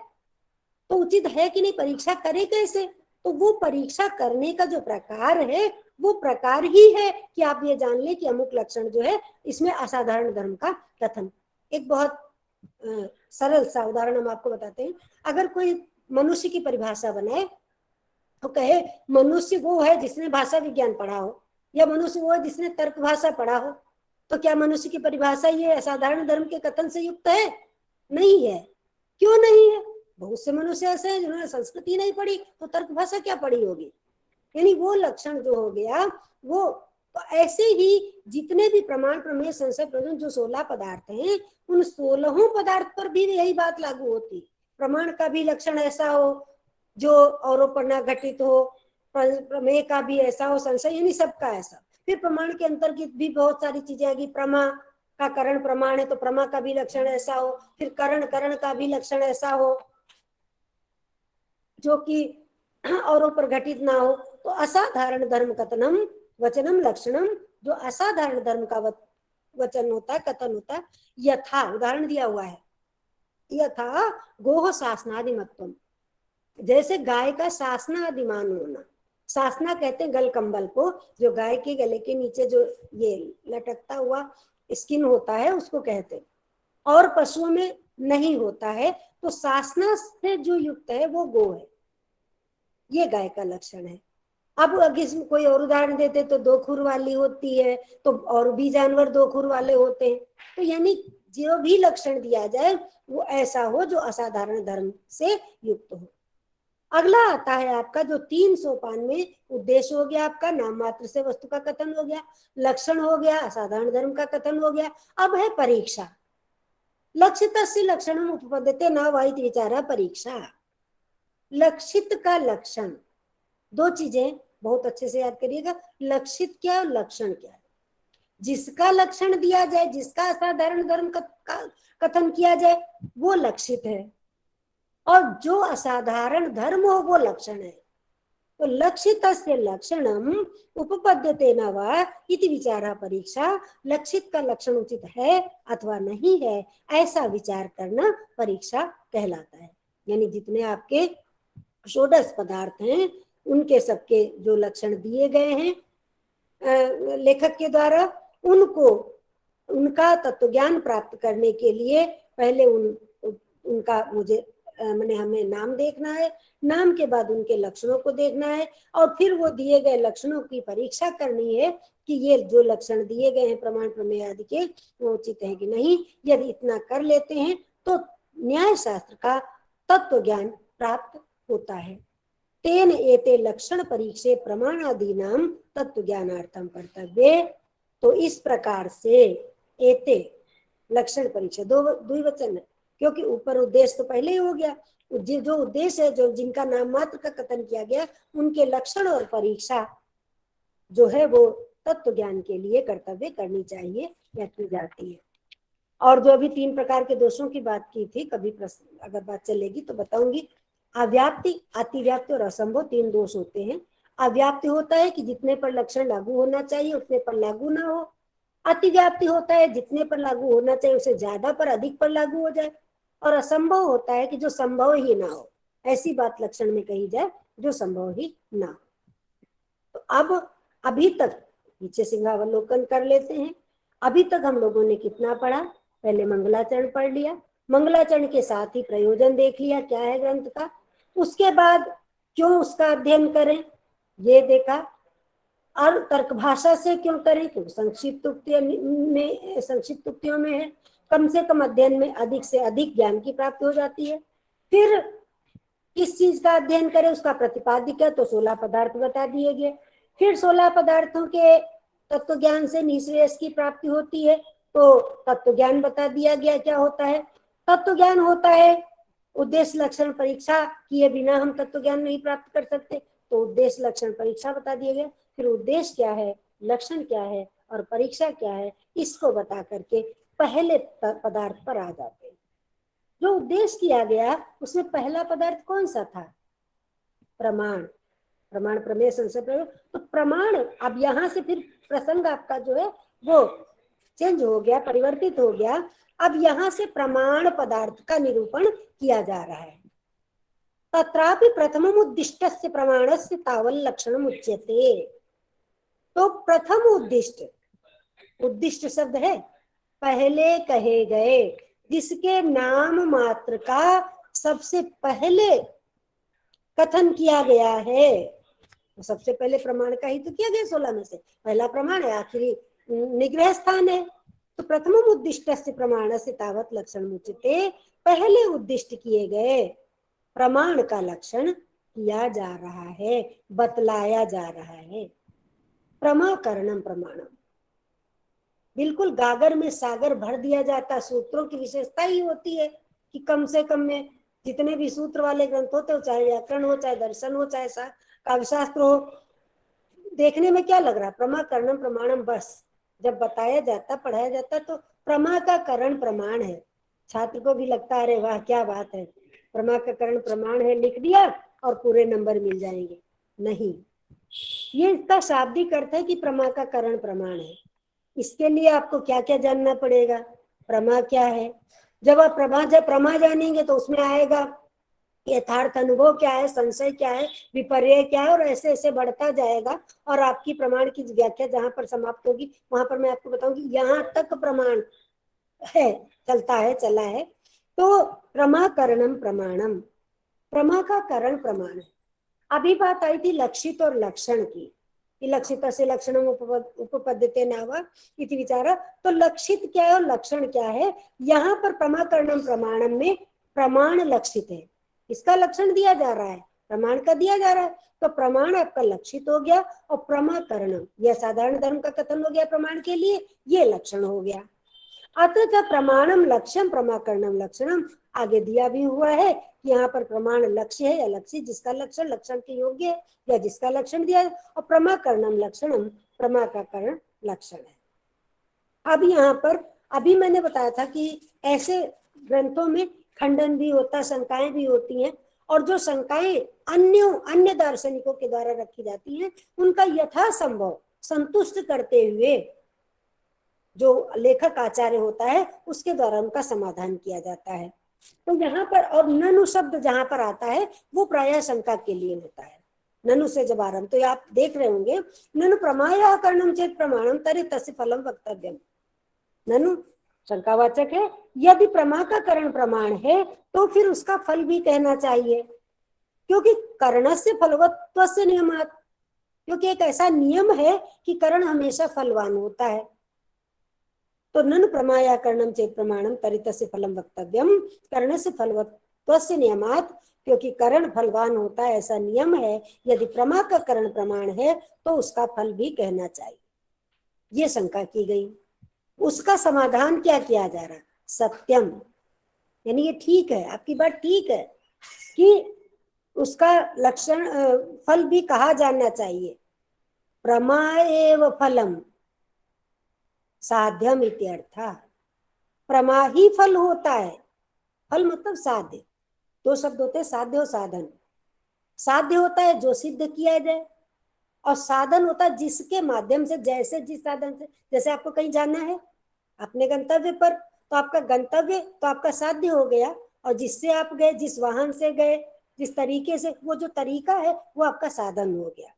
तो उचित है कि नहीं, परीक्षा करे कैसे? तो वो परीक्षा करने का जो प्रकार है वो प्रकार ही है कि आप ये जान ले कि अमुक लक्षण जो है इसमें असाधारण धर्म का कथन। एक बहुत सरल सा उदाहरण हम आपको बताते हैं। अगर कोई मनुष्य की परिभाषा बनाए तो कहे मनुष्य वो है जिसने भाषा विज्ञान पढ़ा हो, या मनुष्य वो है जिसने तर्क भाषा पढ़ा हो, तो क्या मनुष्य की परिभाषा ये असाधारण धर्म के कथन से युक्त है? नहीं है। क्यों नहीं है? बहुत से मनुष्य ऐसे हैं जिन्होंने संस्कृति नहीं पढ़ी, तो तर्क भाषा क्या पढ़ी होगी। यानी वो लक्षण जो हो गया वो, तो ऐसे ही जितने भी प्रमाण प्रमेय संशय प्रयोजन जो 16 पदार्थ हैं, उन 16 पदार्थ पर भी यही बात लागू होती। प्रमाण का भी लक्षण ऐसा हो, जो औरों पर ना घटित हो, प्रमेय का भी ऐसा हो संशय, यानी सबका ऐसा। फिर प्रमाण के अंतर्गत भी बहुत सारी चीजें आएगी। प्रमा का करण प्रमाण है तो प्रमा का भी लक्षण ऐसा हो, फिर करण का भी लक्षण ऐसा हो जो कि औरों पर घटित ना हो। तो असाधारण धर्म कथनम वचनम लक्षणम, जो असाधारण धर्म का वचन होता है, कथन होता है, यथा, उदाहरण दिया हुआ है, यथा गोह शासनादिमत्वम, जैसे गाय का शासनादिमान होना। शासना कहते हैं गल कंबल को, जो गाय के गले के नीचे जो ये लटकता हुआ स्किन होता है उसको कहते हैं, और पशुओं में नहीं होता है, तो शासना से जो युक्त है वो गो है, ये गाय का लक्षण है। अब अगर इसमें कोई और उदाहरण देते तो दो खुर वाली होती है, तो और भी जानवर दो खुर वाले होते हैं। तो यानी जो भी लक्षण दिया जाए वो ऐसा हो जो असाधारण धर्म से युक्त हो। अगला आता है आपका जो 3 सोपान में, उद्देश्य हो गया आपका, नाम मात्र से वस्तु का कथन हो गया, लक्षण हो गया, असाधारण धर्म का कथन हो गया। अब है परीक्षा। लक्षितस्य लक्षणम उपपद्यते न वा इति विचारः परीक्षा। लक्षित का लक्षण, दो चीजें बहुत अच्छे से याद करिएगा, लक्षित क्या और लक्षण क्या है। जिसका लक्षण दिया जाए, जिसका असाधारण धर्म का कथन किया जाए वो लक्षित है, और जो असाधारण धर्म हो वो लक्षण है। तो लक्षितस्य लक्षणम उपपद्यते न वा इति विचारः परीक्षा। लक्षित का लक्षण उचित है अथवा नहीं है, ऐसा विचार करना परीक्षा कहलाता है। यानी जितने आपके षोडश पदार्थ हैं उनके सबके जो लक्षण दिए गए हैं लेखक के द्वारा, उनको उनका तत्व ज्ञान प्राप्त करने के लिए पहले उनका मुझे मैंने हमें नाम देखना है, नाम के बाद उनके लक्षणों को देखना है, और फिर वो दिए गए लक्षणों की परीक्षा करनी है कि ये जो लक्षण दिए गए हैं प्रमाण प्रमेय आदि के वो उचित है कि नहीं। यदि इतना कर लेते हैं तो न्याय शास्त्र का तत्व ज्ञान प्राप्त होता है। तेन एते लक्षण परीक्षे प्रमाणादीनाम तत्व ज्ञानार्थम कर्तव्य। तो इस प्रकार से एते लक्षण परीक्षा, दो द्विवचन है क्योंकि ऊपर उद्देश्य तो पहले ही हो गया। जो उद्देश्य है, जो जिनका नाम मात्र का कथन किया गया, उनके लक्षण और परीक्षा जो है वो तत्व ज्ञान के लिए कर्तव्य करनी चाहिए या की जाती है। और जो अभी 3 प्रकार के दोषों की बात की थी, कभी प्रश्न अगर बात चलेगी तो बताऊंगी। अव्याप्ति, अतिव्याप्ति और असंभव 3 दोष होते हैं। अव्याप्ति होता है कि जितने पर लक्षण लागू होना चाहिए उतने पर लागू ना हो। अतिव्याप्ति होता है जितने पर लागू होना चाहिए उससे ज्यादा पर, अधिक पर लागू हो जाए। और असंभव होता है कि जो संभव ही ना हो, ऐसी बात लक्षण में कही जाए जो संभव ही ना हो। तो अब अभी तक पीछे सिंहावलोकन कर लेते हैं। अभी तक हम लोगों ने कितना पढ़ा? पहले मंगलाचरण पढ़ लिया, मंगलाचरण के साथ ही प्रयोजन देख लिया क्या है ग्रंथ का, उसके बाद क्यों उसका अध्ययन करें ये देखा, और तर्क भाषा से क्यों करें क्योंकि संक्षिप्त उक्तियों में है, कम से कम अध्ययन में अधिक से अधिक ज्ञान की प्राप्ति हो जाती है। फिर किस चीज का अध्ययन करें उसका प्रतिपाद्य क्या, तो 16 पदार्थ बता दिए गए। फिर 16 पदार्थों के तत्व ज्ञान से निःश्रेयस की प्राप्ति होती है, तो तत्व ज्ञान बता दिया गया क्या होता है। तत्व ज्ञान होता है, उद्देश्य लक्षण परीक्षा किए बिना हम तत्व ज्ञान नहीं प्राप्त कर सकते, तो उद्देश्य लक्षण परीक्षा बता दिए गए। फिर उद्देश्य क्या है, लक्षण क्या है और परीक्षा क्या है, इसको बता करके पहले पदार्थ पर आ जाते हैं। जो उद्देश्य किया गया उसमें पहला पदार्थ कौन सा था? प्रमाण। प्रमाण प्रमेय संशय प्रयोग। तो प्रमाण, अब यहां से फिर प्रसंग आपका जो है वो चेंज हो गया, परिवर्तित हो गया। अब यहां से प्रमाण पदार्थ का निरूपण किया जा रहा है। तत्रापि प्रथमम उद्दिष्टस्य प्रमाणस्य तावल लक्षणम उच्यते। तो प्रथम उद्दिष्ट, उद्दिष्ट शब्द है पहले कहे गए, जिसके नाम मात्र का सबसे पहले कथन किया गया है। तो सबसे पहले प्रमाण का ही तो किया गया, 16 में से पहला प्रमाण है, आखिरी निग्रह स्थान है। तो प्रथम उद्दिष्ट से प्रमाण से तावत लक्षण उच्यते, पहले उद्दिष्ट किए गए प्रमाण का लक्षण किया जा रहा है, बतलाया जा रहा है। प्रमाकरणम प्रमाणम, बिल्कुल गागर में सागर भर दिया जाता। सूत्रों की विशेषता ही होती है कि कम से कम में जितने भी सूत्र वाले ग्रंथ होते हो, चाहे व्याकरण हो, चाहे दर्शन हो, चाहे काव्यशास्त्र हो, देखने में क्या लग रहा है, प्रमा करणम प्रमाणम, बस जब बताया जाता, पढ़ाया जाता तो प्रमा का करण प्रमाण है। छात्र को भी लगता है अरे वाह क्या बात है, प्रमा का करण प्रमाण है, लिख दिया और पूरे नंबर मिल जाएंगे। नहीं, ये इसका शाब्दिक अर्थ है कि प्रमा का करण प्रमाण है। इसके लिए आपको क्या क्या जानना पड़ेगा, प्रमा क्या है। जब आप प्रमा जानेंगे तो उसमें आएगा यथार्थ अनुभव क्या है, संशय क्या है, विपर्य क्या है, और ऐसे ऐसे बढ़ता जाएगा। और आपकी प्रमाण की व्याख्या जहां पर समाप्त होगी वहां पर मैं आपको बताऊंगी यहाँ तक प्रमाण है, चलता है, चला है। तो प्रमा करणम प्रमाणम, प्रमा का करण प्रमाण है। अभी बात आई थी लक्षित और लक्षण की, कि लक्षित से लक्षणम उपपद्यते नावा इति विचार। तो लक्षित क्या है और लक्षण क्या है, यहाँ पर प्रमाकरणम प्रमाणम में प्रमाण लक्षित है, इसका लक्षण दिया जा रहा है, प्रमाण का दिया जा रहा है। तो प्रमाण आपका लक्षित हो गया, और प्रमाकरणम यह साधारण धर्म का कथन हो गया प्रमाण के लिए, ये लक्षण हो गया। अतः प्रमाणम लक्ष्यम प्रमाकरणम लक्षणम, आगे दिया भी हुआ है कि यहाँ पर प्रमाण लक्ष्य है या लक्षित, जिसका लक्षण लक्षण के योग्य है या जिसका लक्षण दिया है, और प्रमाकरणम लक्षणम प्रमा का करण लक्षण है। अब यहाँ पर अभी मैंने बताया था कि ऐसे ग्रंथों में खंडन भी होता, शंकाएं भी होती हैं, और जो शंकाएं अन्य दार्शनिकों के द्वारा रखी जाती हैं उनका यथासंभव संतुष्ट करते हुए जो लेखक आचार्य होता है उसके द्वारा उनका समाधान किया जाता है। तो यहाँ पर और ननु शब्द जहां पर आता है वो प्रायः शंका के लिए होता है। ननु से जब आरंभ, तो आप देख रहे होंगे ननु प्रमाया करणम चेत प्रमाणम तरी तस्य फलम वक्तव्यम। ननु शंकावाचक है, यदि प्रमा का करण प्रमाण है तो फिर उसका फल भी कहना चाहिए, क्योंकि कर्ण से फलवत्व से नियमात, क्योंकि एक ऐसा नियम है कि करण हमेशा फलवान होता है। तो ननु प्रमाया कर्णम चेत प्रमाणम तरितस्य फलम वक्तव्यम, कर्ण से फलवत्वस्य नियमात, क्योंकि करण फलवान होता है ऐसा नियम है, यदि प्रमा का करण प्रमाण है तो उसका फल भी कहना चाहिए। ये शंका की गई, उसका समाधान क्या किया जा रहा, सत्यम, यानी ये ठीक है, आपकी बात ठीक है कि उसका लक्षण फल भी कहा जाना चाहिए। प्रमा एव फलम साध्यम इत्यर्थ, प्रमा ही फल होता है, फल मतलब साध्य, दो शब्द होते हैं, साध्य और साधन। साध्य होता है जो सिद्ध किया जाए, और साधन होता है जिसके माध्यम से, जैसे जिस साधन से, जैसे आपको कहीं जाना है अपने गंतव्य पर, तो आपका गंतव्य तो आपका साध्य हो गया, और जिससे आप गए, जिस वाहन से गए, जिस तरीके से, वो जो तरीका है वो आपका साधन हो गया।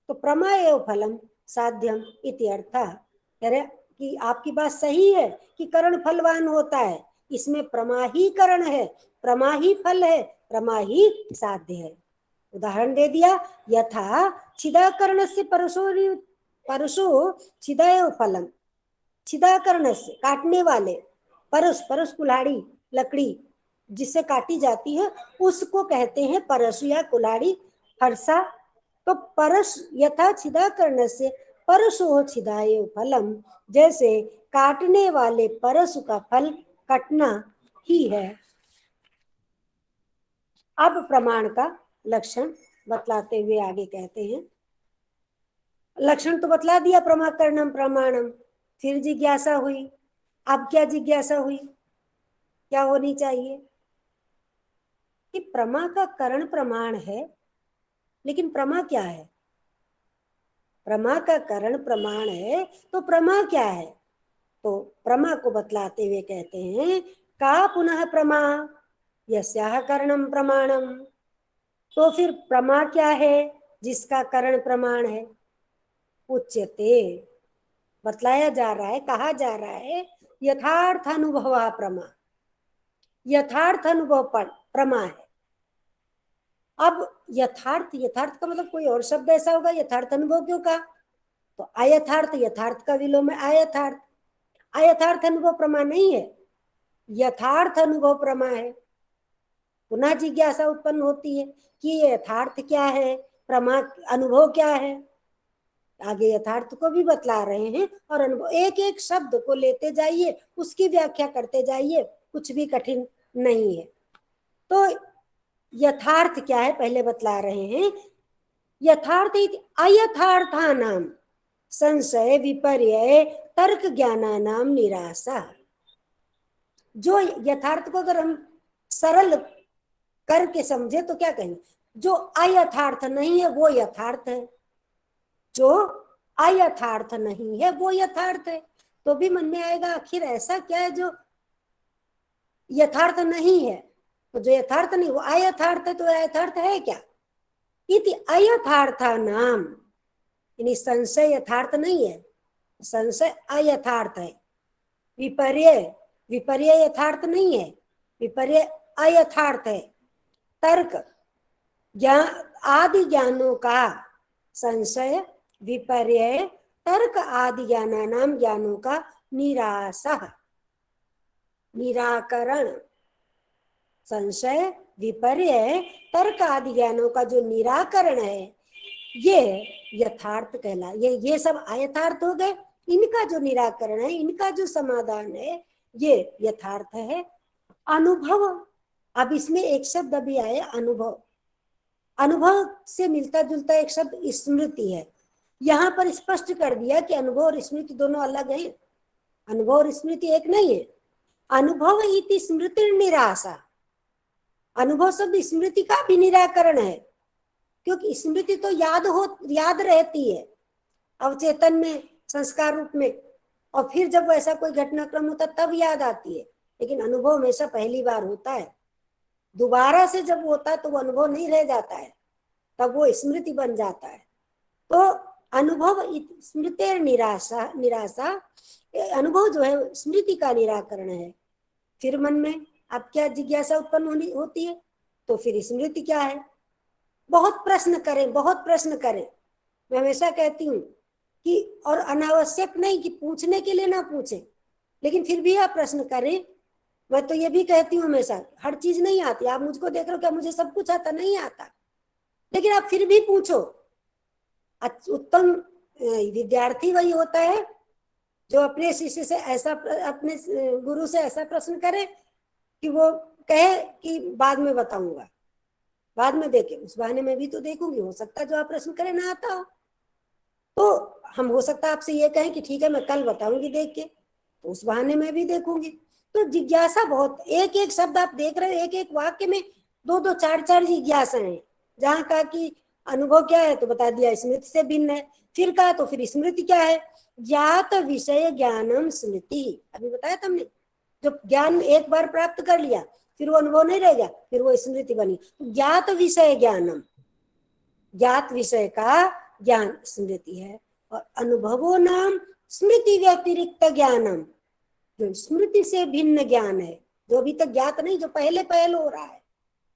तो प्रमा एव फलम साध्यम इत्यर्थ, कि आपकी बात सही है कि करण फलवान होता है, इसमें प्रमा ही करण है, प्रमा ही फल है, प्रमा ही साध्य है। उदाहरण दे दिया, यथा छिदाकर्ण से परशो छिदय फलम, छिदाकर्ण से काटने वाले, परस कुल्हाड़ी, लकड़ी जिससे काटी जाती है उसको कहते हैं परशु या कुल्हाड़ी, फरसा। तो परस यथा छिदाकर्ण से परशो छिदाय फलम, जैसे काटने वाले परशु का फल कटना ही है। अब प्रमाण का लक्षण बतलाते हुए आगे कहते हैं, लक्षण तो बतला दिया प्रमाकरणम प्रमाणम, फिर जिज्ञासा हुई। अब क्या जिज्ञासा हुई, क्या होनी चाहिए कि प्रमा का करण प्रमाण है, लेकिन प्रमा क्या है, प्रमा का करण प्रमाण है तो प्रमा क्या है। तो प्रमा को बतलाते हुए कहते हैं, का पुनः प्रमा यस्याह करणम प्रमाणम, तो फिर प्रमा क्या है जिसका करण प्रमाण है। उच्यते, बतलाया जा रहा है, कहा जा रहा है, यथार्थ अनुभव प्रमा, यथार्थ अनुभव पर प्रमा है। अब यथार्थ, यथार्थ का मतलब कोई और शब्द ऐसा होगा, यथार्थ अनुभव क्यों कहा, तो अयथार्थ, यथार्थ का विलोम है अयथार्थ, अयथार्थ अनुभव प्रमा नहीं है, यथार्थ अनुभव प्रमा है। पुनः जिज्ञासा उत्पन्न होती है कि यथार्थ क्या है, प्रमा अनुभव क्या है। आगे यथार्थ को भी बतला रहे हैं और अनुभव, एक एक शब्द को लेते जाइए, उसकी व्याख्या करते जाइए, कुछ भी कठिन नहीं है। तो यथार्थ क्या है पहले बतला रहे हैं। यथार्थ अयथार्थानाम संशय विपर्य तर्क ज्ञानानाम निराशा। जो यथार्थ को अगर हम सरल करके समझे तो क्या कहेंगे, जो अयथार्थ नहीं है वो यथार्थ है, जो अयथार्थ नहीं है वो यथार्थ है। तो भी मन में आएगा आखिर ऐसा क्या है जो यथार्थ नहीं है। तो जो यथार्थ नहीं वो अयथार्थ है, तो यथार्थ है क्या। इति अयथार्था नाम, यानी संशय यथार्थ नहीं है, संशय अयथार्थ है। विपर्य, विपर्य यथार्थ नहीं है, विपर्य अयथार्थ है। तर्क ज्ञान आदि ज्ञानों का संशय विपर्य तर्क आदि ज्ञानानाम ज्ञानों का निराशा, निराकरण। संशय विपर्य तर्क आदि ज्ञानों का जो निराकरण है ये यथार्थ कहला। ये सब अयथार्थ हो गए, इनका जो निराकरण है, इनका जो समाधान है ये यथार्थ है। अनुभव, अब इसमें एक शब्द अभी आए अनुभव। अनुभव से मिलता जुलता एक शब्द स्मृति है। यहां पर स्पष्ट कर दिया कि अनुभव और स्मृति दोनों अलग हैं, अनुभव और स्मृति एक नहीं है। अनुभव इति स्मृति निराशा, अनुभव शब्द स्मृति का भी निराकरण है, क्योंकि स्मृति तो याद रहती है अवचेतन में संस्कार रूप में, और फिर जब वैसा कोई घटनाक्रम होता तब याद आती है। लेकिन अनुभव हमेशा पहली बार होता है, दोबारा से जब होता है तो वो अनुभव नहीं रह जाता है, तब वो स्मृति बन जाता है। तो अनुभव स्मृति निराशा, निराशा अनुभव जो है स्मृति का निराकरण है। फिर मन में अब क्या जिज्ञासा उत्पन्न होती है, तो फिर स्मृति क्या है। बहुत प्रश्न करें, बहुत प्रश्न करें। मैं हमेशा कहती हूँ कि, और अनावश्यक नहीं कि पूछने के लिए ना पूछें, लेकिन फिर भी आप प्रश्न करें। मैं तो ये भी कहती हूँ हमेशा, हर चीज नहीं आती। आप मुझको देख रहे हो क्या, मुझे सब कुछ आता नहीं आता, लेकिन आप फिर भी पूछो। उत्तम विद्यार्थी वही होता है जो अपने शिष्य से ऐसा, अपने गुरु से ऐसा प्रश्न करे कि वो कहे कि बाद में बताऊंगा, बाद में देखे। उस बहाने में भी तो देखूंगी, हो सकता है जो आप प्रश्न करें ना आता हो, तो हम हो सकता है आपसे ये कहें कि ठीक है मैं कल बताऊंगी देख के, तो उस बहाने में भी देखूंगी। तो जिज्ञासा बहुत, एक एक शब्द आप देख रहे हो, एक एक वाक्य में दो दो चार चार जिज्ञासा है। जहां कहा कि अनुभव क्या है तो बता दिया स्मृति से भिन्न है, फिर कहा तो फिर स्मृति क्या है, ज्ञात विषय ज्ञानम स्मृति। अभी बताया तुमने, जो ज्ञान एक बार प्राप्त कर लिया फिर वो अनुभव नहीं रह गया, फिर वो स्मृति बनी। ज्ञात विषय ज्ञानम, ज्ञात विषय का ज्ञान स्मृति है। और अनुभवो नाम स्मृति व्यतिरिक्त ज्ञानम, जो स्मृति से भिन्न ज्ञान है, जो अभी तक ज्ञात नहीं, जो पहले पहल हो रहा है।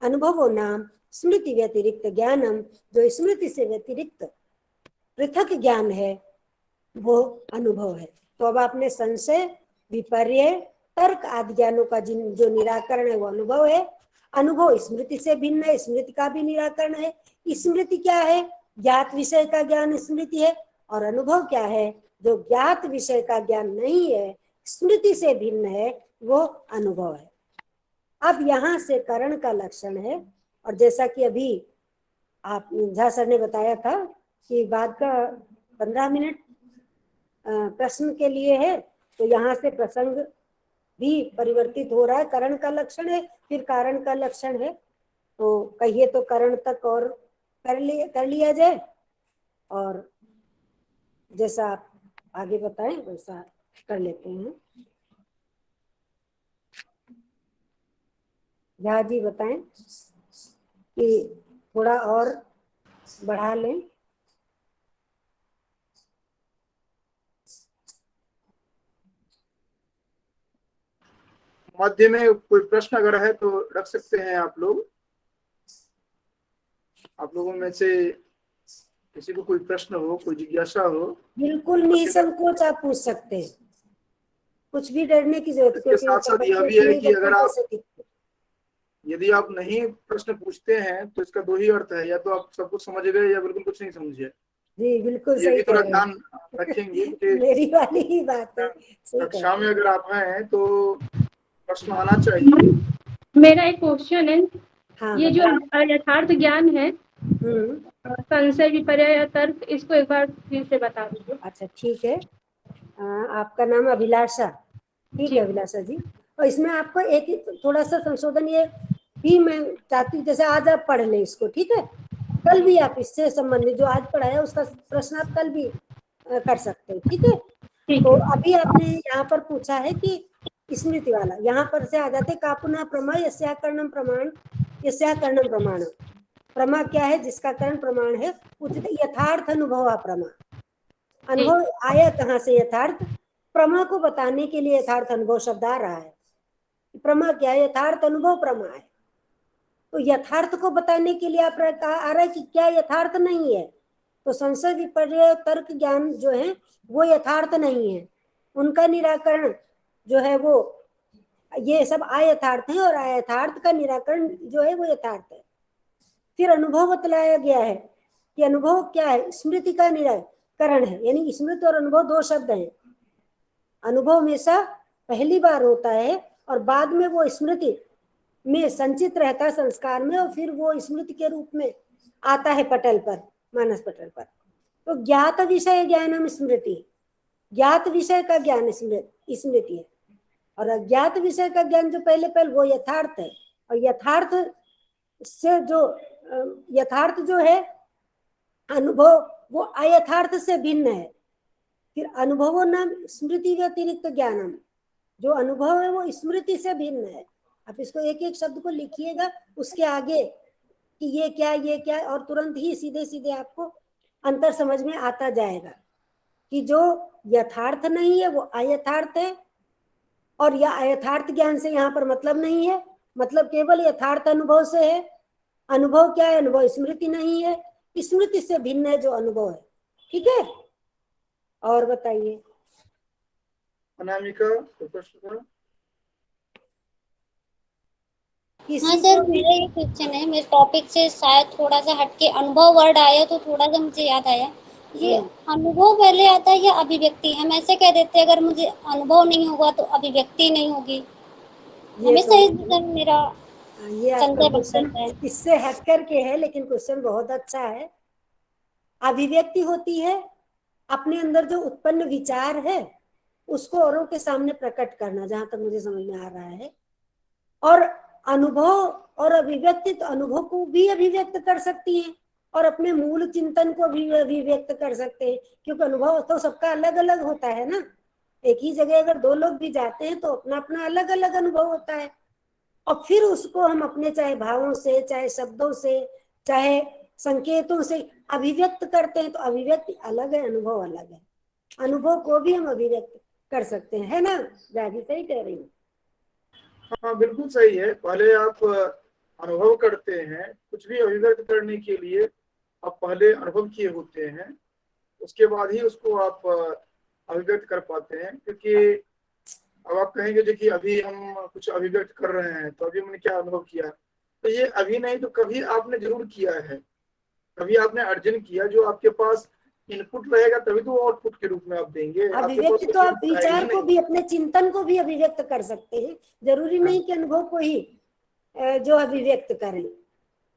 अनुभवो नाम स्मृति व्यतिरिक्त ज्ञानम, जो स्मृति से व्यतिरिक्त पृथक ज्ञान है वो अनुभव है। तो अब आपने संशय विपर्य तर्क आदि ज्ञानों का जो निराकरण है वो अनुभव है। अनुभव स्मृति से भिन्न है, स्मृति का भी निराकरण है। स्मृति क्या है, ज्ञात विषय का ज्ञान स्मृति है। और अनुभव क्या है, जो ज्ञात विषय का ज्ञान नहीं है, स्मृति से भिन्न है, वो अनुभव है। अब यहाँ से करण का लक्षण है। और जैसा कि अभी आप झा सर ने बताया था कि बाद का 15 मिनट प्रश्न के लिए है, तो यहाँ से प्रसंग भी परिवर्तित हो रहा है। करण का लक्षण है, फिर कारण का लक्षण है। तो कहिए तो करण तक और कर लिया जाए, और जैसा आप आगे बताएं वैसा कर लेते हैं। झा जी बताएं कि थोड़ा और बढ़ा लें। मध्य में कोई प्रश्न अगर है तो रख सकते हैं आप लोग। आप लोगों में से किसी को कोई प्रश्न हो, कोई जिज्ञासा हो, बिल्कुल निसंकोच आप पूछ सकते हैं, कुछ भी डरने की जरूरत इसके साथ साथ यह भी है कि अगर आप, यदि आप नहीं प्रश्न पूछते हैं तो इसका दो ही अर्थ है, या तो आप सब कुछ समझ गए या बिल्कुल कुछ नहीं समझे। जी बिल्कुल ये सही भी थोड़ा ध्यान रखेंगे कि मेरी वाली ही बात है। कक्षा में अगर आप हैं तो प्रश्न आना चाहिए। मेरा एक क्वेश्चन है, हाँ ये जो यथार्थ ज्ञान है, संशय विपर्य या तर्क, इसको एक बार फिर से बता दीजिए। अच्छा ठीक है। आपका नाम अभिलाषा, ठीक है अभिलाषा जी। और इसमें आपको एक थोड़ा सा संशोधन ये भी मैं चाहती हूँ, जैसे आज आप पढ़ लें इसको, ठीक है, कल भी आप इससे संबंधित जो आज पढ़ाया उसका प्रश्न आप कल भी कर सकते हैं, ठीक है। तो अभी आपने यहाँ पर पूछा है कि स्मृति वाला, यहाँ पर से आ जाते का पुनः प्रमा यस्या करणम प्रमाण, यस्या करणम प्रमाण। प्रमा क्या है? जिसका करण प्रमाण है। उचित यथार्थ अनुभव प्रमा, अनुभव आया कहाँ से? यथार्थ। प्रमा को बताने के लिए यथार्थ अनुभव शब्द आ रहा है। प्रमा क्या है? यथार्थ अनुभव प्रमा है। तो यथार्थ को बताने के लिए आप आ रहा है कि क्या यथार्थ नहीं है? तो संशय विपर्य तर्क ज्ञान जो है वो यथार्थ नहीं है, उनका निराकरण जो है वो ये सब अयथार्थ है, और अयथार्थ का निराकरण जो है वो यथार्थ है। फिर अनुभव बतलाया गया है कि अनुभव क्या है? स्मृति का निराकरण है, यानी स्मृति और अनुभव दो शब्द हैं। अनुभव हमेशा पहली बार होता है और बाद में वो स्मृति में संचित रहता है संस्कार में, और फिर वो स्मृति के रूप में आता है पटल पर, मानस पटल पर। तो ज्ञात विषय ज्ञानम स्मृति, ज्ञात विषय का ज्ञान स्मृति है, और अज्ञात विषय का ज्ञान जो पहले पहले वो यथार्थ है। और यथार्थ से जो यथार्थ जो है अनुभव वो अयथार्थ से भिन्न है। फिर अनुभवो नाम स्मृति व्यतिरिक्त ज्ञानम, जो अनुभव है वो स्मृति से भिन्न है। आप इसको एक एक शब्द को लिखिएगा उसके आगे कि ये क्या, और तुरंत ही सीधे सीधे आपको अंतर समझ में आता जाएगा कि जो यथार्थ नहीं है वो अयथार्थ है, और यह अयथार्थ ज्ञान से यहाँ पर मतलब नहीं है, मतलब केवल यथार्थ अनुभव से है। अनुभव क्या है? अनुभव स्मृति नहीं है, स्मृति से भिन्न है जो अनुभव है, ठीक है। और बताइए अनामिका, प्रश्न करो। हाँ सर, मेरा ये क्वेश्चन है, मेरे टॉपिक से शायद थोड़ा सा हटके अनुभव वर्ड आया तो थोड़ा सा मुझे याद आया। ये अनुभव पहले आता है या अभिव्यक्ति? हम ऐसे कह देते हैं अगर मुझे अनुभव नहीं होगा तो अभिव्यक्ति नहीं होगी, हमेशा इस विषय में मेरा ये आपका संदेह बन क्वेश्चन जाता है। इससे हट करके है, लेकिन क्वेश्चन बहुत अच्छा है। अभिव्यक्ति होती है अपने अंदर जो उत्पन्न विचार है उसको औरों के सामने प्रकट करना, जहां तक मुझे समझ में आ रहा है। और अनुभव और अभिव्यक्ति, तो अनुभव को भी अभिव्यक्त कर सकती हैं और अपने मूल चिंतन को भी अभिव्यक्त कर सकते हैं, क्योंकि अनुभव तो सबका अलग अलग होता है ना। एक ही जगह अगर दो लोग भी जाते हैं तो अपना अपना अलग अलग अनुभव होता है, और फिर उसको हम अपने चाहे भावों से, चाहे शब्दों से, चाहे संकेतों से अभिव्यक्त करते हैं। तो अभिव्यक्ति अलग है, अनुभव अलग है। अनुभव को भी हम अभिव्यक्त कर सकते हैं, है ना राजी? सही कह रही हूँ? हाँ बिल्कुल सही है। पहले आप अनुभव करते हैं, कुछ भी अभिव्यक्त करने के लिए आप पहले अनुभव किए होते हैं, उसके बाद ही उसको आप अभिव्यक्त कर पाते हैं। क्योंकि अब आप कहेंगे देखिए अभी हम कुछ अभिव्यक्त कर रहे हैं तो अभी हमने क्या अनुभव किया, तो ये अभी नहीं तो कभी आपने जरूर किया है, कभी आपने अर्जन किया। जो आपके पास इनपुट रहेगा तभी तो आउटपुट के रूप में आप देंगे। अभिव्यक्ति तो आप विचार को भी, अपने चिंतन को भी अभिव्यक्त कर सकते हैं, जरूरी नहीं कि अनुभव को ही जो अभिव्यक्त करें।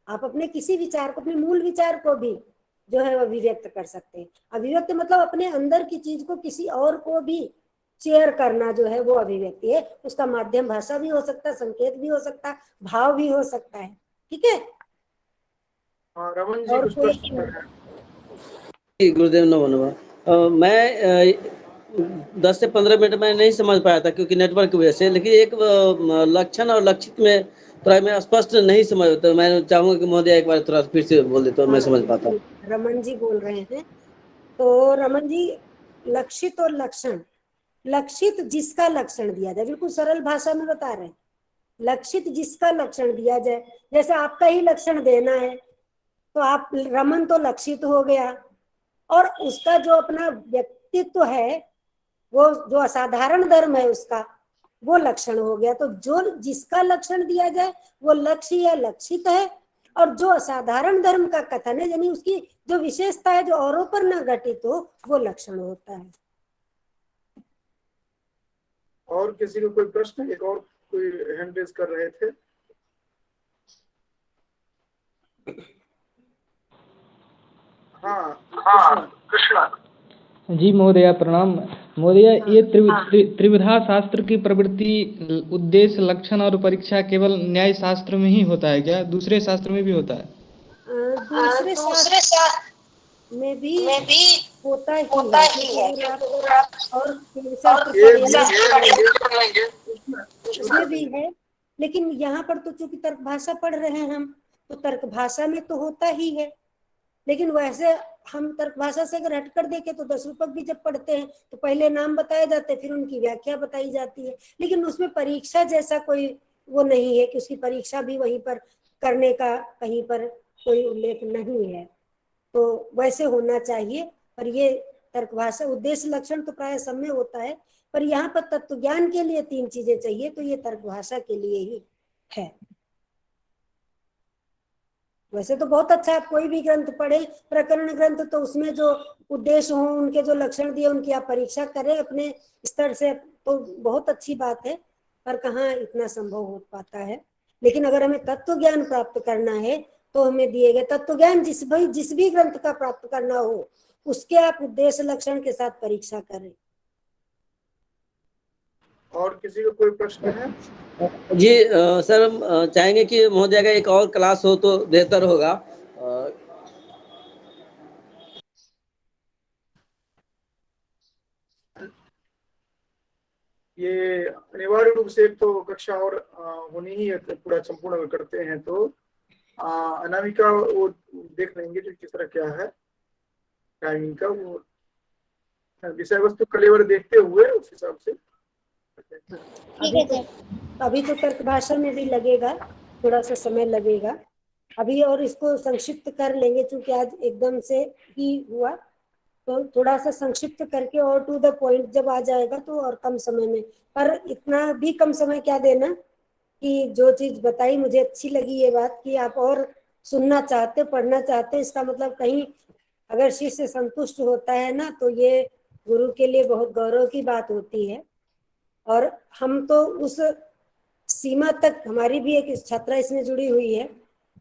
आप अपने किसी विचार को, अपने मूल विचार को भी जो है अभिव्यक्त कर सकते हैं। अभिव्यक्त मतलब अपने अंदर की चीज को किसी और को भी शेयर करना, जो है वो अभिव्यक्ति है। उसका माध्यम भाषा भी हो सकता है, संकेत भी हो सकता है, भाव भी हो सकता है, ठीक है। रमन जी कुछ प्रश्न है? गुरुदेव नमो नमः। मैं 10 से 15 मिनट में नहीं समझ पाया था क्योंकि नेटवर्क की वजह से, लेकिन एक लक्षण और लक्षित में थोड़ा मैं स्पष्ट नहीं समझ पाता। मैं चाहूंगा कि महोदय एक बार थोड़ा फिर से बोल दे तो मैं समझ पाता। रमन जी बोल रहे हैं, तो रमन जी लक्षित और लक्षण, लक्षित जिसका लक्षण दिया जाए, बिल्कुल सरल भाषा में बता रहे हैं। लक्षित जिसका लक्षण दिया जाए, जैसे आपका ही लक्षण देना है तो आप रमन तो लक्षित हो गया, और उसका जो अपना व्यक्तित्व है, वो जो असाधारण धर्म है उसका, वो लक्षण हो गया। तो जो जिसका लक्षण दिया जाए वो लक्ष्य या लक्षित है, और जो असाधारण धर्म का कथन है, यानी उसकी जो विशेषता है जो औरों पर न घटित हो, वो लक्षण होता है। और किसी को कोई प्रश्न? एक और कोई हैंड रेज कर रहे थे। हाँ कृष्णा। जी महोदय प्रणाम। महोदय ये त्रिविधा शास्त्र की प्रवृत्ति, उद्देश्य, लक्षण और परीक्षा केवल न्याय शास्त्र में ही होता है क्या? दूसरे शास्त्र में भी होता है? दूसरे शास्त्र में भी होता ही है, अगर आप और उसमें भी है। लेकिन यहाँ पर तो चूंकि तर्क भाषा पढ़ रहे हैं हम, तो तर्क भाषा में तो होता ही है। लेकिन वैसे हम तर्क भाषा से अगर हटकर देखें तो 10 रूपक भी जब पढ़ते हैं तो पहले नाम बताए जाते हैं, फिर उनकी व्याख्या बताई जाती है। लेकिन उसमें परीक्षा जैसा कोई वो नहीं है कि उसकी परीक्षा भी वहीं पर करने का कहीं पर कोई उल्लेख नहीं है। तो वैसे होना चाहिए। पर ये तर्क भाषा उद्देश्य लक्षण तो प्राय सब में होता है, पर यहाँ पर तत्व ज्ञान के लिए 3 चीजें चाहिए, तो ये तर्क भाषा के लिए ही है। वैसे तो बहुत अच्छा, आप कोई भी ग्रंथ पढ़े, प्रकरण ग्रंथ, तो उसमें जो उद्देश्य हो, उनके जो लक्षण दिए, उनकी आप परीक्षा करें अपने स्तर से, तो बहुत अच्छी बात है। पर कहाँ इतना संभव हो पाता है। लेकिन अगर हमें तत्व ज्ञान प्राप्त करना है तो हमें दिए गए तत्व ज्ञान जिस भी ग्रंथ का प्राप्त करना हो, उसके आप उद्देश्य लक्षण के साथ परीक्षा करें। और किसी को कोई प्रश्न है? जी सर, हम चाहेंगे कि महोदय का एक और क्लास हो तो बेहतर होगा। ये अनिवार्य रूप से एक तो कक्षा और होनी ही है, पूरा संपूर्ण करते हैं तो अनामिका वो देख लेंगे जो किस तरह क्या है टाइमिंग का, वो विषय वस्तु कलेवर देखते हुए उस हिसाब से। अभी तो तर्क भाषा में भी लगेगा, थोड़ा सा समय लगेगा अभी, और इसको संक्षिप्त कर लेंगे क्योंकि आज एकदम से ही हुआ, तो थोड़ा सा संक्षिप्त करके और टू द पॉइंट जब आ जाएगा तो और कम समय में। पर इतना भी कम समय क्या देना कि जो चीज बताई मुझे अच्छी लगी ये बात कि आप और सुनना चाहते, पढ़ना चाहते। इसका मतलब कहीं अगर शिष्य संतुष्ट होता है ना, तो ये गुरु के लिए बहुत गौरव की बात होती है। और हम तो उस सीमा तक, हमारी भी एक छात्रा इसमें जुड़ी हुई है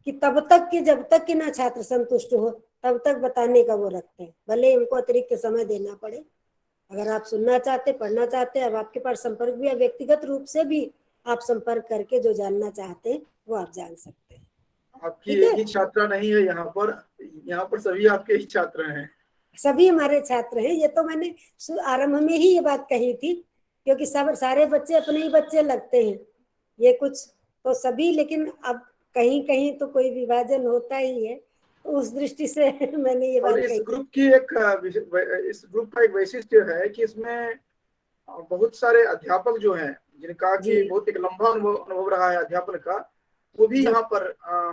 कि तब तक कि जब तक कि ना छात्र संतुष्ट हो तब तक बताने का वो रखते हैं, भले उनको अतिरिक्त समय देना पड़े। अगर आप सुनना चाहते, पढ़ना चाहते, अब आपके पास संपर्क भी है, व्यक्तिगत रूप से भी आप संपर्क करके जो जानना चाहते हैं वो आप जान सकते हैं। आपकी एक ही छात्रा नहीं है यहाँ पर सभी आपके ही छात्र हैं। सभी हमारे छात्र हैं। ये तो मैंने आरंभ में ही ये बात कही थी, क्योंकि सब सारे बच्चे अपने ही बच्चे लगते हैं। ये कुछ तो सभी, लेकिन अब कहीं कहीं तो कोई विभाजन होता ही है, तो उस दृष्टि से मैंने ये बात कही। इस ग्रुप का एक वैशिष्ट्य है कि इसमें बहुत सारे अध्यापक जो हैं, जिनका कि बहुत एक लंबा अनुभव रहा है अध्यापन का, वो भी यहाँ पर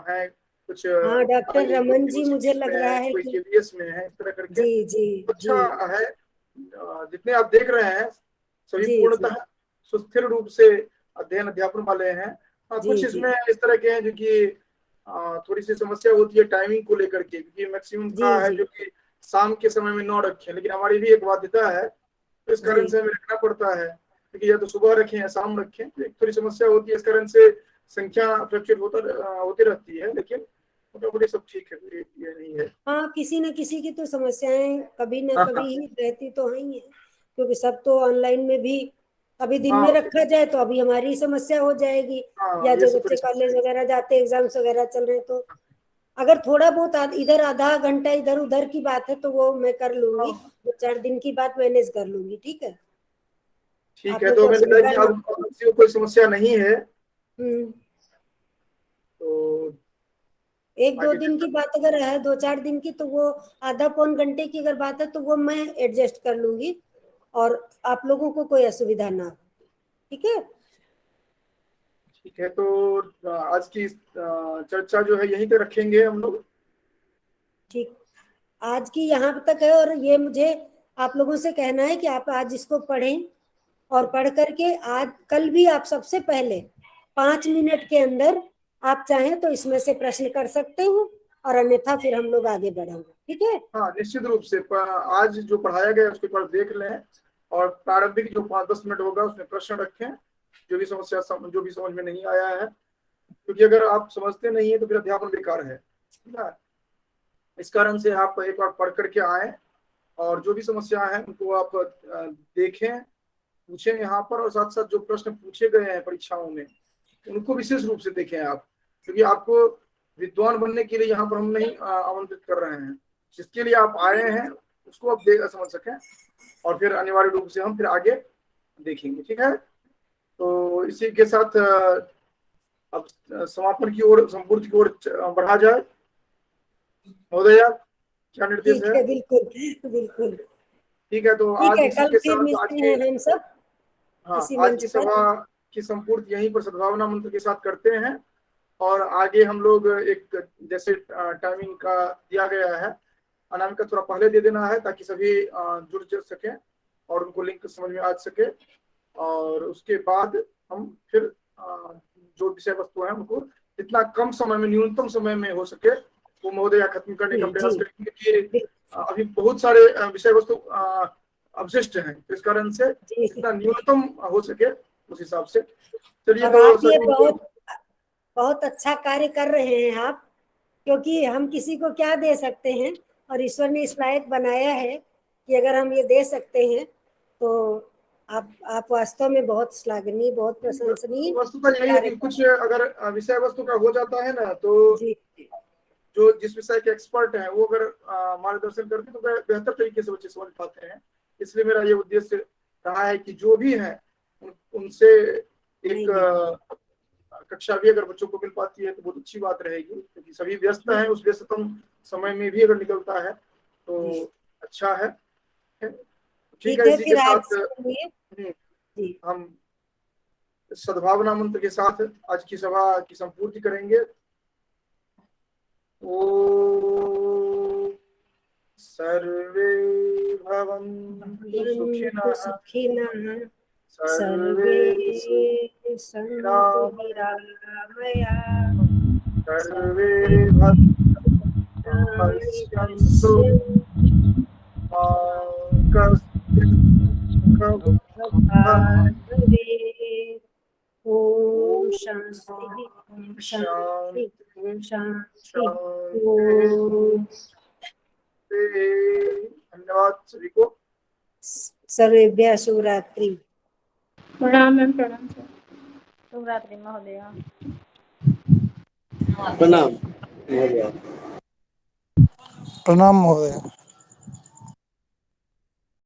है। कुछ डॉक्टर रमन जी, मुझे लग रहा है कोई कि KVS में है, इस तरह करके जी अच्छा है। जितने आप देख रहे हैं सभी पूर्णतः सुस्थिर रूप से अध्ययन अध्यापन वाले हैं। कुछ इसमें इस तरह के हैं जो कि थोड़ी सी समस्या होती है टाइमिंग को लेकर के, क्योंकि मैक्सिमम का है जो कि शाम के समय में 9 रखें, लेकिन हमारी भी एक बाध्यता है, तो इस कारण से हमें रखना पड़ता है, क्योंकि या तो सुबह रखें या शाम रखें, तो एक थोड़ी समस्या होती है। इस कारण से संख्या फ्लक्चुएट होती रहती है, लेकिन मोटामोटी सब ठीक है, ये नहीं है। हाँ, किसी न किसी की तो समस्याएं कभी न कभी ही रहती तो है ही है, क्योंकि सब तो ऑनलाइन में भी अभी दिन में रखा जाए तो अभी हमारी समस्या हो जाएगी, या जो बच्चे कॉलेज वगैरह जाते, एग्जाम्स वगैरह चल रहे, तो अगर थोड़ा बहुत इधर आधा घंटा इधर उधर की बात है तो वो मैं कर लूंगी, 2-4 दिन की बात मैनेज कर लूंगी। ठीक है, ठीक है। तो हमें अब कोई समस्या नहीं है, तो 1-2 दिन की बात अगर है, 2-4 दिन की, तो वो आधा पौन घंटे की अगर बात है तो वो मैं एडजस्ट कर लूंगी और आप लोगों को कोई असुविधा ना हो। ठीक है, ठीक है। तो आज की चर्चा जो है यहीं तक रखेंगे हम लोग। ठीक, आज की यहाँ तक है। और ये मुझे आप लोगों से कहना है कि आप आज इसको पढ़ें, और पढ़ करके आज कल भी आप सबसे पहले 5 मिनट के अंदर आप चाहें तो इसमें से प्रश्न कर सकते हो, और अन्यथा फिर हम लोग आगे बढ़ेंगे। ठीक है, हाँ, निश्चित रूप से आज जो पढ़ाया गया उसके पर देख लें, और प्रारंभिक जो 5-10 मिनट होगा उसमें प्रश्न रखें, जो भी समस्या जो भी समझ में नहीं आया है, क्योंकि अगर आप समझते नहीं है तो फिर अध्यापन बेकार है। ठीक है। इस कारण से आप एक बार पढ़ करके आए और जो भी समस्या है उनको आप देखें, पूछें यहाँ पर, और साथ साथ जो प्रश्न पूछे गए हैं परीक्षाओं में उनको विशेष रूप से देखें आप, क्योंकि आपको विद्वान बनने के लिए यहाँ पर हम नहीं आमंत्रित कर रहे हैं। जिसके लिए आप आए हैं उसको आप देख समझ सकें, और फिर अनिवार्य रूप से हम फिर आगे देखेंगे। ठीक है, तो इसी के साथ अब समापन की ओर, संपूर्ण की ओर बढ़ा जाए। महोदय क्या निर्देश है? बिल्कुल बिल्कुल। ठीक है, तो ठीक आज है, इसी कल के फिर साथ आज मिलते के, हैं हम सब हाँ, इसी आज मंच की पर। सभा की संपूर्ण यहीं पर सद्भावना मंत्र के साथ करते हैं, और आगे हम लोग एक जैसे टाइमिंग का दिया गया है, अनामिका थोड़ा पहले दे देना है ताकि सभी जुड़ सके और उनको लिंक समझ में आ सके, और उसके बाद हम फिर जो विषय वस्तु है उनको जितना कम समय में, न्यूनतम समय में हो सके वो महोदय खत्म करने का प्रयास करेंगे, क्योंकि अभी बहुत सारे विषय वस्तु अवशिष्ट हैं, तो इस कारण से जितना न्यूनतम हो सके उस हिसाब से चलिए। तो आप ये बहुत अच्छा कार्य कर रहे हैं आप, क्योंकि हम किसी को क्या दे सकते हैं, और ईश्वर ने इस लायक बनाया है कि अगर हम ये दे सकते हैं तो आप वास्तव में बहुत श्लाघनीय, बहुत प्रशंसनीय। वस्तुतः यही है कि कुछ अगर विषय वस्तु का हो जाता है ना, तो जो जिस विषय के एक्सपर्ट हैं वो अगर मार्गदर्शन करते तो बेहतर तरीके से बच्चे समझ पाते हैं। इसलिए मेरा ये उद्देश्य रहा है कि जो भी है उनसे एक कक्षा भी अगर बच्चों को मिल पाती है तो बहुत अच्छी बात रहेगी, क्योंकि सभी व्यस्त हैं, उस व्यस्ततम समय में भी अगर निकलता है तो अच्छा है। ठीक है, इसी के साथ हम सद्भावना मंत्र के साथ आज की सभा की संपूर्ति करेंगे। ओ सर्वे भवन्तु सुखिनः, सर्वे सन्तु निरामयाः, सर्वे भद्राणि पश्यन्तु मा कश्चित् दुःखं भवेत्। ओम शांति शांति शांति। धन्यवाद सभी को। सर्वेभ्यः शुभरात्रि। प्रणाम मैम, प्रणाम सर। शुभरात्रि महोदय। प्रणाम महोदय। प्रणाम महोदय।